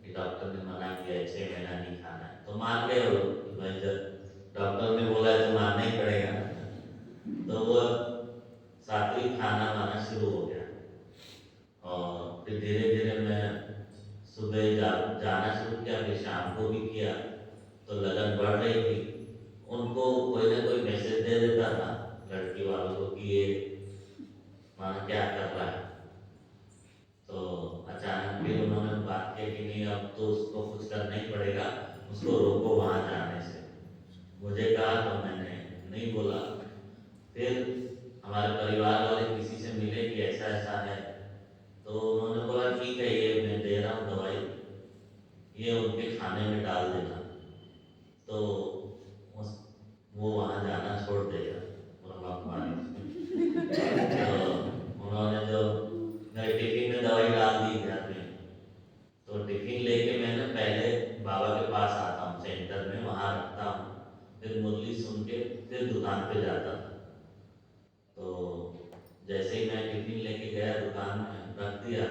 कि डॉक्टर ने मना किया है 6 महीना नहीं खाना है। तो मान गए वो कि भाई जब डॉक्टर ने बोला है तो मानना ही पड़ेगा। तो वो सात्विक खाना माना शुरू हो गया। और फिर धीरे धीरे मैं सुबह जाना शुरू किया, फिर शाम को भी किया, तो लगन बढ़ रही थी। उनको कोई ना कोई मैसेज दे देता था लड़की वालों को कि ये माना क्या कर रहा है। तो अचानक फिर उन्होंने बात किया कि नहीं अब तो उसको कुछ करना ही पड़ेगा, उसको रोको वहाँ जाने से। मुझे कहा तो मैंने नहीं बोला। फिर हमारे परिवार वाले किसी से मिले कि ऐसा ऐसा है, तो उन्होंने बोला ठीक है ये मैं दे रहा हूँ दवाई, ये उनके खाने में डाल देना, तो वो वहाँ जाना छोड़ देगा ब्रह्मा कुमारी। तो उन्होंने जो मेरे टिफिन में दवाई डाल दी घर में, तो टिफिन लेके मैंने पहले फिर मुरली सुन के फिर दुकान पे जाता था। तो जैसे ही मैं टिफिन लेके गया दुकान में रख दिया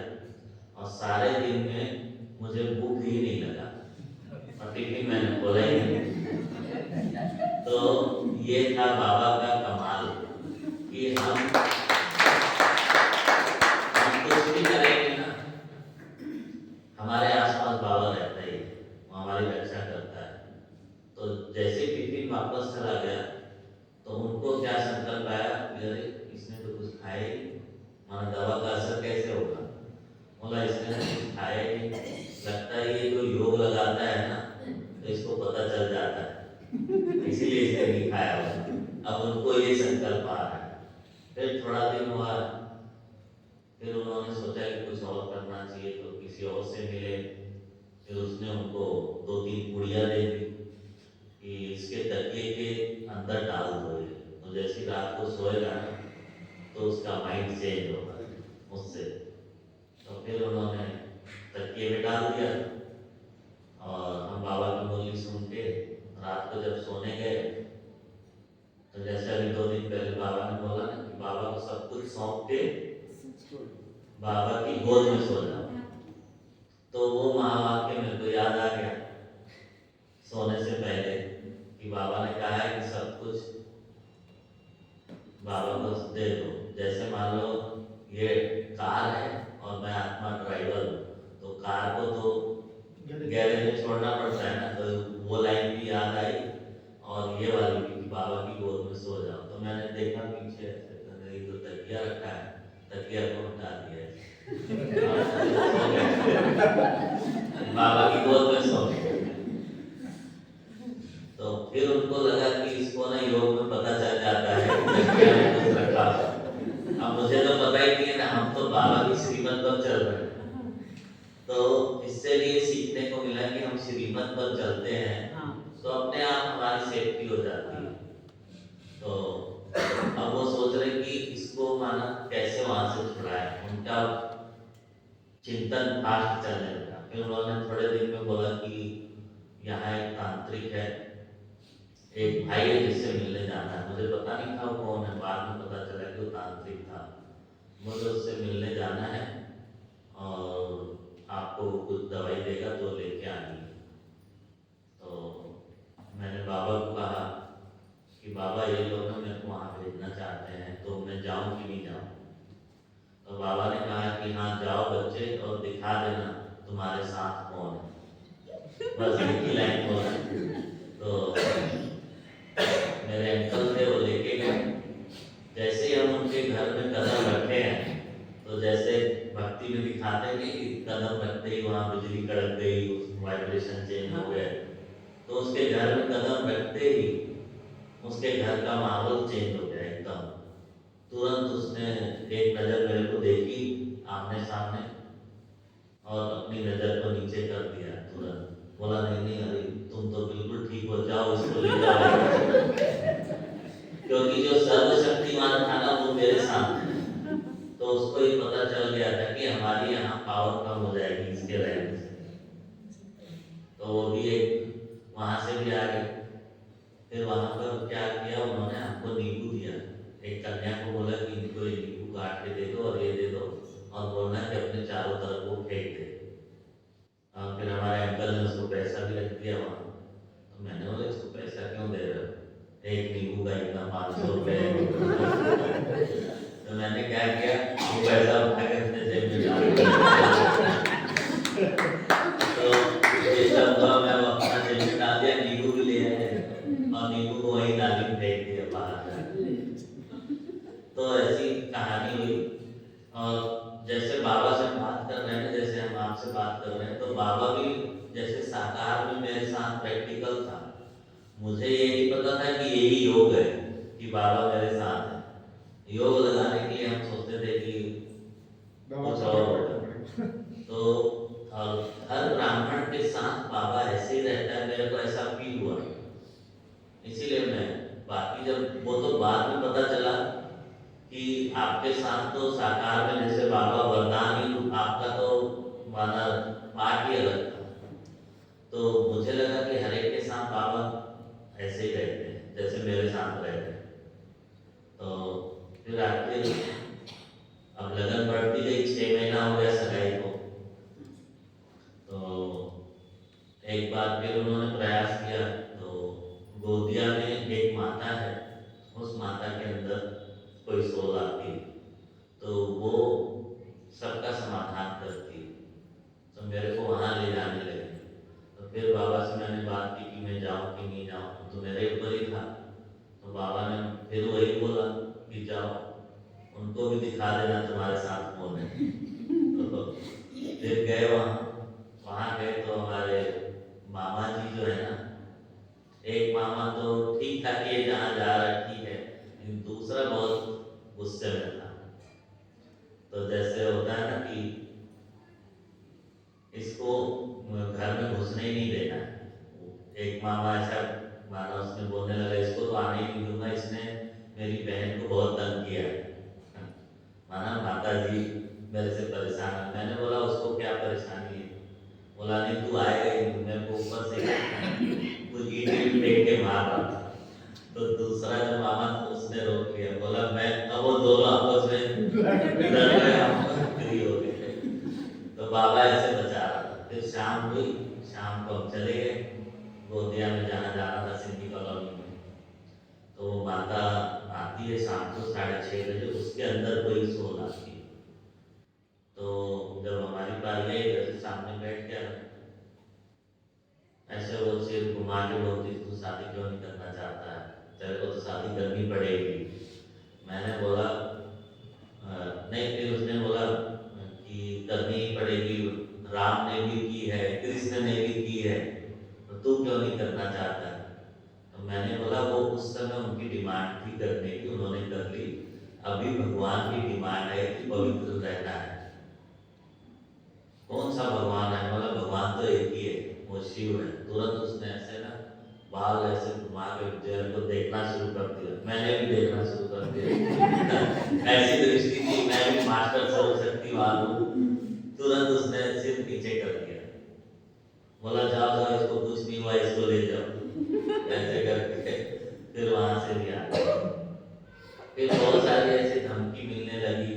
और सारे दिन में मुझे भूख ही नहीं लगा और टिफिन मैंने खोला ही नहीं। तो ये था बाबा का कमाल कि हम कुछ भी करेंगे ना, हमारे आसपास बाबा रहता ही है, वो हमारी रक्षा करता है। तो जैसे टिफिन वापस चला गया तो उनको क्या संकल्प आया कि अरे इसने तो कुछ खाया ही नहीं, हमारा दवा का असर कैसे होगा। बोला इसने तो कुछ खाया ही नहीं, लगता है ये जो योग लगाता है ना तो इसको पता चल जाता है, इसीलिए इसने नहीं खाया होगा। अब उनको ये संकल्प आ रहा है। फिर थोड़ा दिन हुआ, फिर उन्होंने सोचा कि कुछ और करना चाहिए तो किसी और से मिले। फिर उसने उनको 2-3 पुड़िया दे दी कि इसके तकिए के अंदर डाल दो ये, तो जैसे रात को सोएगा ना तो उसका माइंड चेंज होगा उससे। तो फिर उन्होंने तकिए में डाल दिया और हम बाबा की मुरली सुन के रात को जब सोने गए तो जैसे अभी 2 दिन पहले बाबा ने बोला ना कि बाबा को सब कुछ सौंप के बाबा की गोद में सो जाओ, तो वो महावाक्य मेरे को याद आ गया सोने से पहले कि बाबा ने कहा है कि सब कुछ बाबा को दे दो। जैसे मान लो ये कार है और मैं आत्मा ड्राइवर हूँ, तो कार को तो गैरेज में छोड़ना पड़ता है ना, तो वो लाइन भी याद आई और ये वाली भी कि बाबा की गोद में सो जाओ। तो मैंने देखा पीछे ऐसे जो तकिया रखा है, तकिया को हटा दिया बाबा की गोद में सो गए। तो फिर उनको लगा कि इसको ना योग में पता चल जाता है तकिया में कुछ रखा। अब मुझे तो पता ही नहीं है ना, हम तो बाबा की श्रीमत पर चल रहे हैं। तो इससे भी सीखने को मिला कि हम श्रीमत पर चलते हैं तो अपने आप हमारी सेफ्टी हो जाती है। तो अब वो सोच रहे कि इसको माना कैसे वहां से छुड़ाए, उनका चिंतन फास्ट चलने लगा। फिर उन्होंने थोड़े दिन में बोला कि यहाँ एक तांत्रिक है, एक भाई है जिससे मिलने जाना है। मुझे पता नहीं था वो कौन है, बाद में पता चला कि वो तांत्रिक था। मुझे उससे मिलने जाना है और आपको कुछ दवाई देगा तो लेके आनी है। तो मैंने बाबा को कहा कि बाबा ये लोग ना मेरे को वहाँ भेजना चाहते हैं, तो मैं जाऊँ कि नहीं जाऊँ। तो बाबा ने कहा कि हाँ जाओ बच्चे और दिखा देना तुम्हारे साथ कौन है, बस एक ही लाइन बोला। तो मेरे अंकल थे, वो लेके गए। जैसे ही हम उनके घर में कदम रखे हैं तो जैसे भक्ति में दिखाते हैं कि कदम रखते ही वहाँ बिजली कड़क गई, वाइब्रेशन चेंज हो गया। तो उसके घर में कदम रखते ही उसके घर का माहौल चेंज हो गया एकदम। तुरंत उसने एक नज़र मेरे को देखी आमने सामने और अपनी नज़र को नीचे कर दिया तुरंत। बोला नहीं नहीं अरे तुम तो बिल्कुल ठीक हो, जाओ इसको ले जाओ। क्योंकि जो सर्वशक्तिमान था ना वो मेरे साथ, तो उसको ये पता चल गया था कि हमारी यहाँ पावर कम हो जाएगी इसके रहने से। तो वो भी एक वहाँ से भी आ गए। फिर वहाँ पर क्या किया उन्होंने, हमको नींबू दिया। एक कन्या को बोला कि इनको ये नींबू काट के दे दो और ये दे दो और बोलना कि अपने चारों तरफ वो फेंक दे। और फिर हमारे अंकल ने उसको पैसा भी रख दिया वहाँ। तो मैंने बोला इसको पैसा क्यों दे रहे हो, एक नींबू का इतना 500 रुपये। तो मैंने क्या किया, वो पैसा उठा के अपने जेब में डाल दिया। तो ये सब हुआ, मैं वो अपना जेब में डाल दिया, नींबू भी ले आए और नींबू को वहीं नाली में फेंक दिया बाहर। तो ऐसी कहानी हुई। और जैसे बाबा से बात कर रहे हैं, जैसे हम आपसे बात कर रहे हैं, तो बाबा भी जैसे साकार में मेरे साथ प्रैक्टिकल था। मुझे ये नहीं पता था कि यही योग है कि बाबा मेरे साथ है। योग लगाने के लिए हम सोचते थे कि कुछ और होगा। तो हर ब्राह्मण के साथ बाबा ऐसे ही रहता है, मेरे को ऐसा फील हुआ। इसीलिए मैं बाकी जब वो तो बाद में पता चला कि आपके साथ तो साकार में जैसे बाबा वरदान ही, आपका तो माना पाठ ही अलग था। तो मुझे लगा कि हर एक के साथ बाबा ऐसे ही रहते हैं। बाद फिर उन्होंने प्रयास किया, तो गोदिया में एक माता है, उस माता के अंदर कोई सोल आती है, तो वो सबका समाधान करती है। तो मेरे को वहाँ ले जाने लगे। तो फिर बाबा से मैंने बात की कि मैं जाऊँ कि नहीं जाऊँ, तो मेरे ऊपर ही था। तो बाबा ने फिर वही बोला कि जाओ, उनको भी दिखा देना तुम्हारे साथ कौन है। तो फिर गए वहाँ गए तो हमारे मामा जी जो है ना, एक मामा तो ठीक था कि ये जहाँ जा रखी है, लेकिन दूसरा बहुत गुस्से में था। तो जैसे होता है ना कि इसको घर में घुसने ही नहीं देना है। एक मामा ऐसा माना, उसने बोलने लगा इसको तो आने ही नहीं दूंगा, इसने मेरी बहन को बहुत तंग किया है। माना माता जी मेरे से परेशान है। मैंने बोला उसको क्या परेशानी है? बोला नहीं तू आएगा ही नहीं, मेरे को ऊपर से कुछ ईंट फेंक के मार रहा था। तो दूसरा जो मामा था उसने रोक लिया, बोला मैं, अब वो दोनों आपस में लड़ गए, फ्री हो गए। तो बाबा ऐसे बचा रहा था। फिर शाम हुई, शाम को हम चले गए गोदिया में, जहाँ जाना था सिंधी कॉलोनी में। तो वो माता आती है शाम को 6:30 बजे, उसके अंदर कोई सोल आती है। तो जब हमारी बारी आई, वैसे सामने बैठ गया, ऐसे वो सिर घुमा के बोलती तू शादी क्यों नहीं करना चाहता है, तेरे को तो शादी करनी पड़ेगी। मैंने बोला नहीं। फिर उसने बोला कि करनी ही पड़ेगी, राम ने भी की है, कृष्ण ने भी की है, तो तू क्यों नहीं करना चाहता है? तो मैंने बोला वो उस समय उनकी डिमांड थी करने की, उन्होंने कर ली। अभी भगवान की डिमांड है कि पवित्र रहना है। कौन सा भगवान है? बोला भगवान तो एक ही है, वो शिव है। तुरंत उसने ऐसे ना बाल ऐसे घुमा के जेल को देखना शुरू कर दिया। मैंने भी देखना शुरू कर दिया। ऐसी दृष्टि थी, मैं भी मास्टर सर्वशक्तिवान हूँ। तुरंत उसने सिर पीछे कर दिया, बोला जाओ जाओ, इसको कुछ नहीं हुआ, इसको ले जाओ। ऐसे करके फिर वहां से भी आ गया। फिर बहुत सारी ऐसी धमकी मिलने लगी,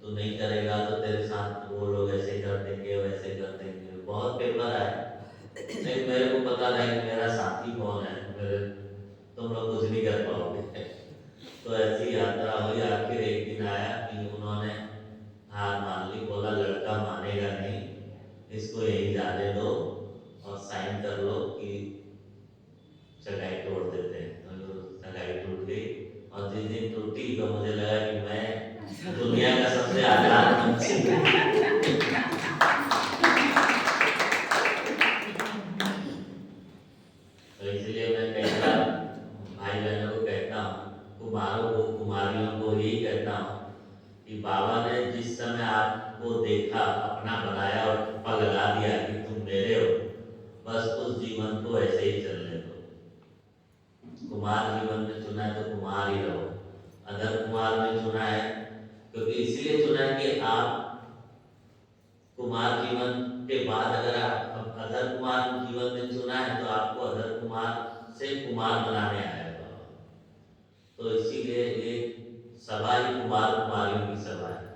तू नहीं करेगा तो तेरे साथ वो लोग ऐसे कर देंगे, वैसे कर देंगे। बहुत पेपर आए, लेकिन मेरे को पता था कि मेरा साथी कौन है, मेरे तुम लोग कुछ नहीं कर पाओगे। तो ऐसी यात्रा हुई। आखिर एक दिन आया कि उन्होंने हार मान ली, बोला लड़का मानेगा नहीं, इसको यही जाने दो और साइन कर लो कि सगाई तोड़ देते हैं। तो सगाई टूट गई, और जिस दिन टूटी तो मुझे लगा कि मैं दुनिया का सबसे आजाद पंछी। तो इसलिए मैं कई बार भाई बहनों को कहता हूँ, कुमारों को, कुमारियों को यही कहता हूँ कि बाबा ने जिस समय आपको देखा, अपना बनाया और ठप्पा लगा दिया कि तुम मेरे हो, बस उस जीवन को ऐसे ही चलने दो। कुमार जीवन में चुना है तो कुमार ही रहो। अगर कुमार में चुना है, क्योंकि इसीलिए चुना है कि आप कुमार जीवन के बाद अगर आप अधर कुमार जीवन में चुना है, तो आपको अधर कुमार से कुमार बनाने आया बाबा। तो इसीलिए ये सभा ही कुमार कुमारियों की सभा है।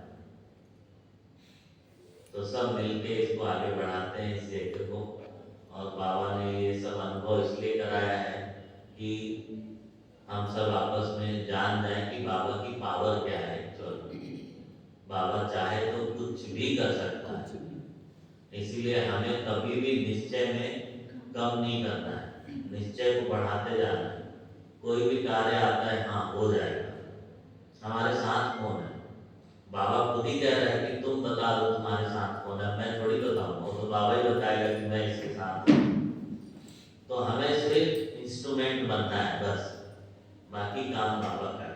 तो सब मिलके इसको आगे बढ़ाते हैं, इस यज्ञ को। और बाबा ने ये सब अनुभव इसलिए कराया है कि हम सब आपस में जान जाएं कि बाबा की पावर क्या है। बाबा चाहे तो कुछ भी कर सकता है, इसीलिए हमें कभी भी निश्चय में कम नहीं करना है, निश्चय को बढ़ाते जाना है। कोई भी कार्य आता है, हाँ हो जाएगा। हमारे साथ कौन है? बाबा खुद ही कह रहे हैं कि तुम बता दो तुम्हारे साथ कौन है, मैं थोड़ी बताऊंगा, तो बाबा ही बताएगा कि मैं इसके साथ हूँ। तो हमें सिर्फ इंस्ट्रूमेंट बनना है बस, बाकी काम बाबा का।